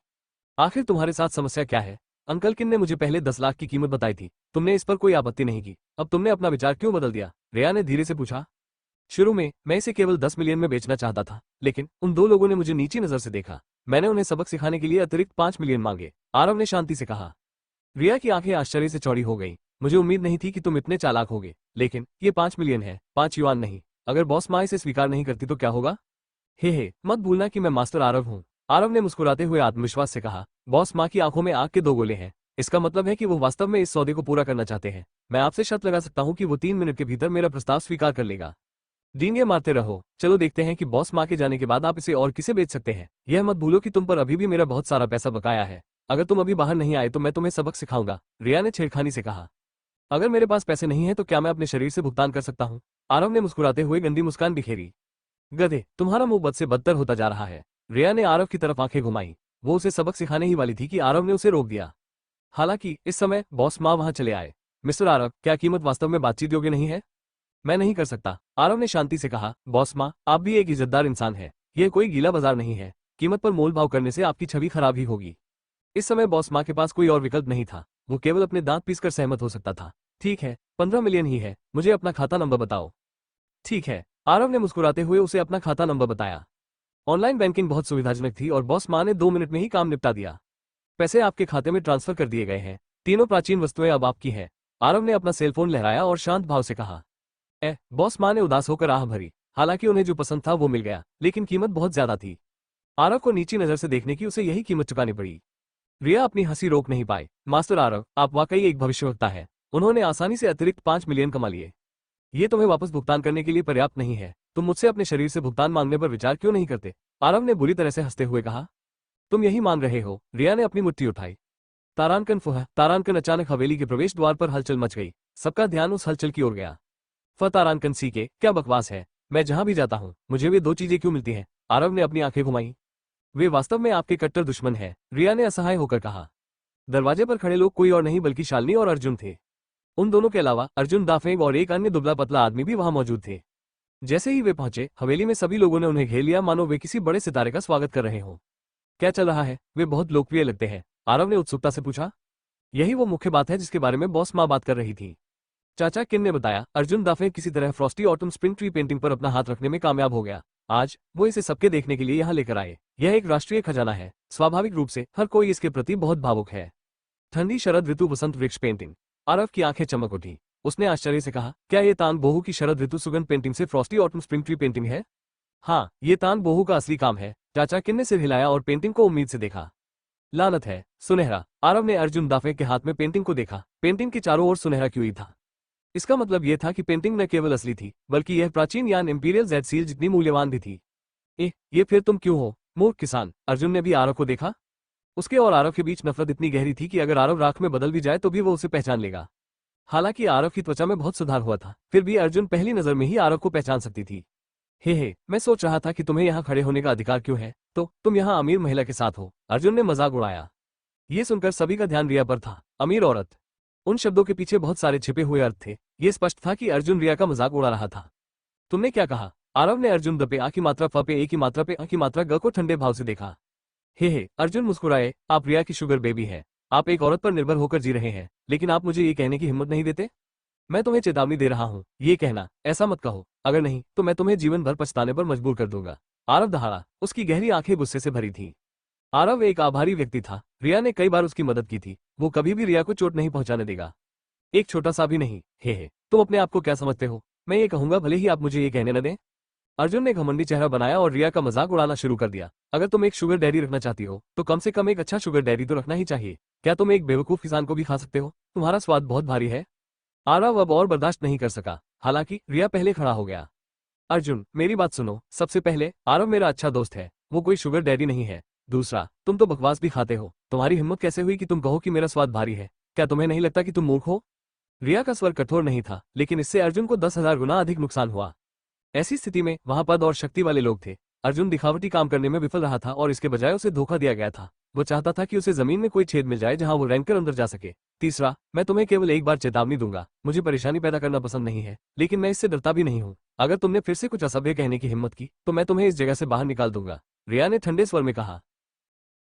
आखिर तुम्हारे साथ समस्या क्या है? अंकल किन ने मुझे पहले 10 लाख की कीमत बताई थी। तुमने इस पर कोई आपत्ति नहीं की। अब तुमने अपना विचार क्यों बदल दिया? रिया ने धीरे से पूछा। शुरू में मैं इसे केवल 10 मिलियन में बेचना चाहता था, लेकिन उन 2 लोगों ने मुझे नीची नजर से देखा। मैंने उन्हें सबक सिखाने के लिए अतिरिक्त 5 मिलियन मांगे। आरव ने शांति से कहा। रिया की आंखें आश्चर्य से चौड़ी हो गईं। मुझे उम्मीद नहीं थी कि तुम इतने चालाक होगे, लेकिन ये 5 मिलियन है, 5 युआन नहीं। अगर बॉस माँ इसे स्वीकार नहीं करती तो क्या होगा? हे, मत भूलना कि मैं मास्टर आरव हूँ। आरव ने मुस्कुराते हुए आत्मविश्वास से कहा। बॉस माँ की आंखों में आग के 2 गोले हैं। इसका मतलब है कि वो वास्तव में इस सौदे को पूरा करना चाहते हैं। मैं आपसे शर्त लगा सकता हूँ कि वो 3 मिनट के भीतर मेरा प्रस्ताव स्वीकार कर लेगा। डींगे मारते रहो। चलो देखते हैं कि बॉस माँ के जाने के बाद आप इसे और किसे बेच सकते हैं। यह मत भूलो कि तुम पर अभी भी मेरा बहुत सारा पैसा बकाया है। अगर तुम अभी बाहर नहीं आए तो मैं तुम्हें सबक सिखाऊंगा। रिया ने छेड़खानी से कहा। अगर मेरे पास पैसे नहीं है तो क्या मैं अपने शरीर से भुगतान कर सकता हूँ? आरव ने मुस्कुराते हुए गंदी मुस्कान बिखेरी। गधे, तुम्हारा मुंह बद से बदतर होता जा रहा है। रिया ने आरव की तरफ आंखें घुमाई। वो उसे सबक सिखाने ही वाली थी कि आरव ने उसे रोक दिया। हालांकि इस समय बॉस माँ वहां चले आए। मिस्टर आरव, क्या कीमत वास्तव में बातचीत योग्य नहीं है? मैं नहीं कर सकता। आरव ने शांति से कहा। बॉस माँ, आप भी एक इज्जतदार इंसान है। यह कोई गीला बाजार नहीं है। कीमत पर मोल भाव करने से आपकी छवि खराब ही होगी। इस समय बॉस माँ के पास कोई और विकल्प नहीं था। वो केवल अपने दांत पीसकर सहमत हो सकता था। ठीक है, 15 मिलियन ही है। मुझे अपना खाता नंबर बताओ। ठीक है। आरव ने मुस्कुराते हुए उसे अपना खाता नंबर बताया। ऑनलाइन बैंकिंग बहुत सुविधाजनक थी और बॉस माँ ने 2 मिनट में ही काम निपटा दिया। पैसे आपके खाते में ट्रांसफर कर दिए गए हैं। तीनों प्राचीन वस्तुएं अब आपकी हैं। आरव ने अपना सेलफोन लहराया और शांत भाव से कहा। बॉस माँ ने उदास होकर आह भरी। हालांकि उन्हें जो पसंद था वो मिल गया, लेकिन कीमत बहुत ज्यादा थी। आरव को नीची नजर से देखने की उसे यही कीमत चुकानी पड़ी। रिया अपनी हंसी रोक नहीं पाई। मास्टर आरव, आप वाकई एक भविष्यवक्ता है। उन्होंने आसानी से अतिरिक्त 5 मिलियन कमा लिए। ये तुम्हें वापस भुगतान करने के लिए पर्याप्त नहीं है। तुम मुझसे अपने शरीर से भुगतान मांगने पर विचार क्यों नहीं करते? आरव ने बुरी तरह से हंसते हुए कहा। तुम यही मान रहे हो? रिया ने अपनी मुट्ठी उठाई। तारांकन फुह तारांकन अचानक हवेली के प्रवेश द्वार पर हलचल मच गई। सबका ध्यान उस हलचल की ओर गया। तारांकन सी के क्या बकवास है, मैं जहां भी जाता हूं मुझे वे दो चीजें क्यों मिलती हैं? आरव ने अपनी आंखें घुमाई। वे वास्तव में आपके कट्टर दुश्मन हैं, रिया ने असहाय होकर कहा। दरवाजे पर खड़े लोग कोई और नहीं बल्कि शालिनी और अर्जुन थे। उन दोनों के अलावा अर्जुन दाफेंग और एक अन्य दुबला पतला आदमी भी वहां मौजूद थे। जैसे ही वे पहुंचे, हवेली में सभी लोगों ने उन्हें घेर लिया, मानो वे किसी बड़े सितारे का स्वागत कर रहे हों। क्या चल रहा है? वे बहुत लोकप्रिय लगते हैं, आरव ने उत्सुकता से पूछा। यही वो मुख्य बात है जिसके बारे में बॉस माँ बात कर रही थी, चाचा किन ने बताया। अर्जुन दाफे किसी तरह Frosty autumn spring tree painting पर अपना हाथ रखने में कामयाब हो गया। आज वो इसे सबके देखने के लिए यहाँ लेकर आए। यह एक राष्ट्रीय खजाना है, स्वाभाविक रूप से हर कोई इसके प्रति बहुत भावुक है। ठंडी शरद ऋतु वसंत वृक्ष पेंटिंग। आरव की आंखें चमक उठी। उसने आश्चर्य से कहा, क्या ये तान बोहू की शरद ऋतु सुगंध पेंटिंग से Frosty autumn spring tree painting है? हाँ, ये तान बोहू का असली काम है। चाचा किन ने सिर हिलाया और पेंटिंग को उम्मीद से देखा। लानत है, सुनहरा। आरव ने अर्जुन दाफे के हाथ में पेंटिंग को देखा। पेंटिंग के चारों ओर सुनहरा क्यों ही था। इसका मतलब यह था कि पेंटिंग न केवल असली थी, बल्कि यह प्राचीन यान इंपीरियल जेड सील जितनी मूल्यवान भी थी। ये फिर तुम क्यों हो, मूर्ख किसान? अर्जुन ने भी आरव को देखा। उसके और आरव के बीच नफरत इतनी गहरी थी कि अगर आरव राख में बदल भी जाए तो भी वो उसे पहचान लेगा। हालांकि आरव की त्वचा में बहुत सुधार हुआ था, फिर भी अर्जुन पहली नजर में ही आरव को पहचान सकती थी। हे, मैं सोच रहा था कि तुम्हें यहाँ खड़े होने का अधिकार क्यों है, तो तुम यहाँ अमीर महिला के साथ हो। अर्जुन ने मजाक उड़ाया। ये सुनकर सभी का ध्यान रिया पर था। अमीर औरत, उन शब्दों के पीछे बहुत सारे छिपे हुए अर्थ थे। ये स्पष्ट था कि अर्जुन रिया का मजाक उड़ा रहा था। तुमने क्या कहा? आरव ने अर्जुन द पे आ की मात्रा फ पे ए की मात्रा पे अ की मात्रा ग को ठंडे भाव से देखा। हे, अर्जुन मुस्कुराए। आप रिया की शुगर बेबी है। आप एक औरत पर निर्भर होकर जी रहे हैं, लेकिन आप मुझे ये कहने की हिम्मत नहीं देते? मैं तुम्हें चेतावनी दे रहा हूँ, ये कहना, ऐसा मत कहो, अगर नहीं तो मैं तुम्हें जीवन भर पछताने पर मजबूर कर दूंगा। आरव दहाड़ा। उसकी गहरी आंखें गुस्से से भरी थीं। आरव एक आभारी व्यक्ति था। रिया ने कई बार उसकी मदद की थी। वो कभी भी रिया को चोट नहीं पहुंचाने देगा, एक छोटा सा भी नहीं। हे, तुम अपने आप को क्या समझते हो? मैं ये कहूंगा भले ही आप मुझे ये कहने न दें। अर्जुन ने घमंडी चेहरा बनाया और रिया का मजाक उड़ाना शुरू कर दिया। अगर तुम एक शुगर डैडी रखना चाहती हो तो कम से कम एक अच्छा शुगर डैडी तो रखना ही चाहिए। क्या तुम एक बेवकूफ किसान को भी खा सकते हो? तुम्हारा स्वाद बहुत भारी है। आरव अब और बर्दाश्त नहीं कर सका। हालांकि रिया पहले खड़ा हो गया। अर्जुन, मेरी बात सुनो। सबसे पहले, आरव मेरा अच्छा दोस्त है, वो कोई शुगर डैडी नहीं है। दूसरा, तुम तो बकवास भी खाते हो। तुम्हारी हिम्मत कैसे हुई कि तुम कहो कि मेरा स्वाद भारी है? क्या तुम्हें नहीं लगता कि तुम मूर्ख हो? रिया का स्वर कठोर नहीं था, लेकिन इससे अर्जुन को 10,000 गुना अधिक नुकसान हुआ। ऐसी स्थिति में वहां पद और शक्ति वाले लोग थे। अर्जुन दिखावटी काम करने में विफल रहा था और इसके बजाय उसे धोखा दिया गया था। वो चाहता था कि उसे जमीन में कोई छेद मिल जाए जहां वो रैंक कर अंदर जा सके। तीसरा, मैं तुम्हें केवल एक बार चेतावनी दूंगा। मुझे परेशानी पैदा करना पसंद नहीं है, लेकिन मैं इससे डरता भी नहीं हूँ। अगर तुमने फिर से कुछ असभ्य कहने की हिम्मत की तो मैं तुम्हें इस जगह से बाहर निकाल दूंगा। रिया ने ठंडे स्वर में कहा।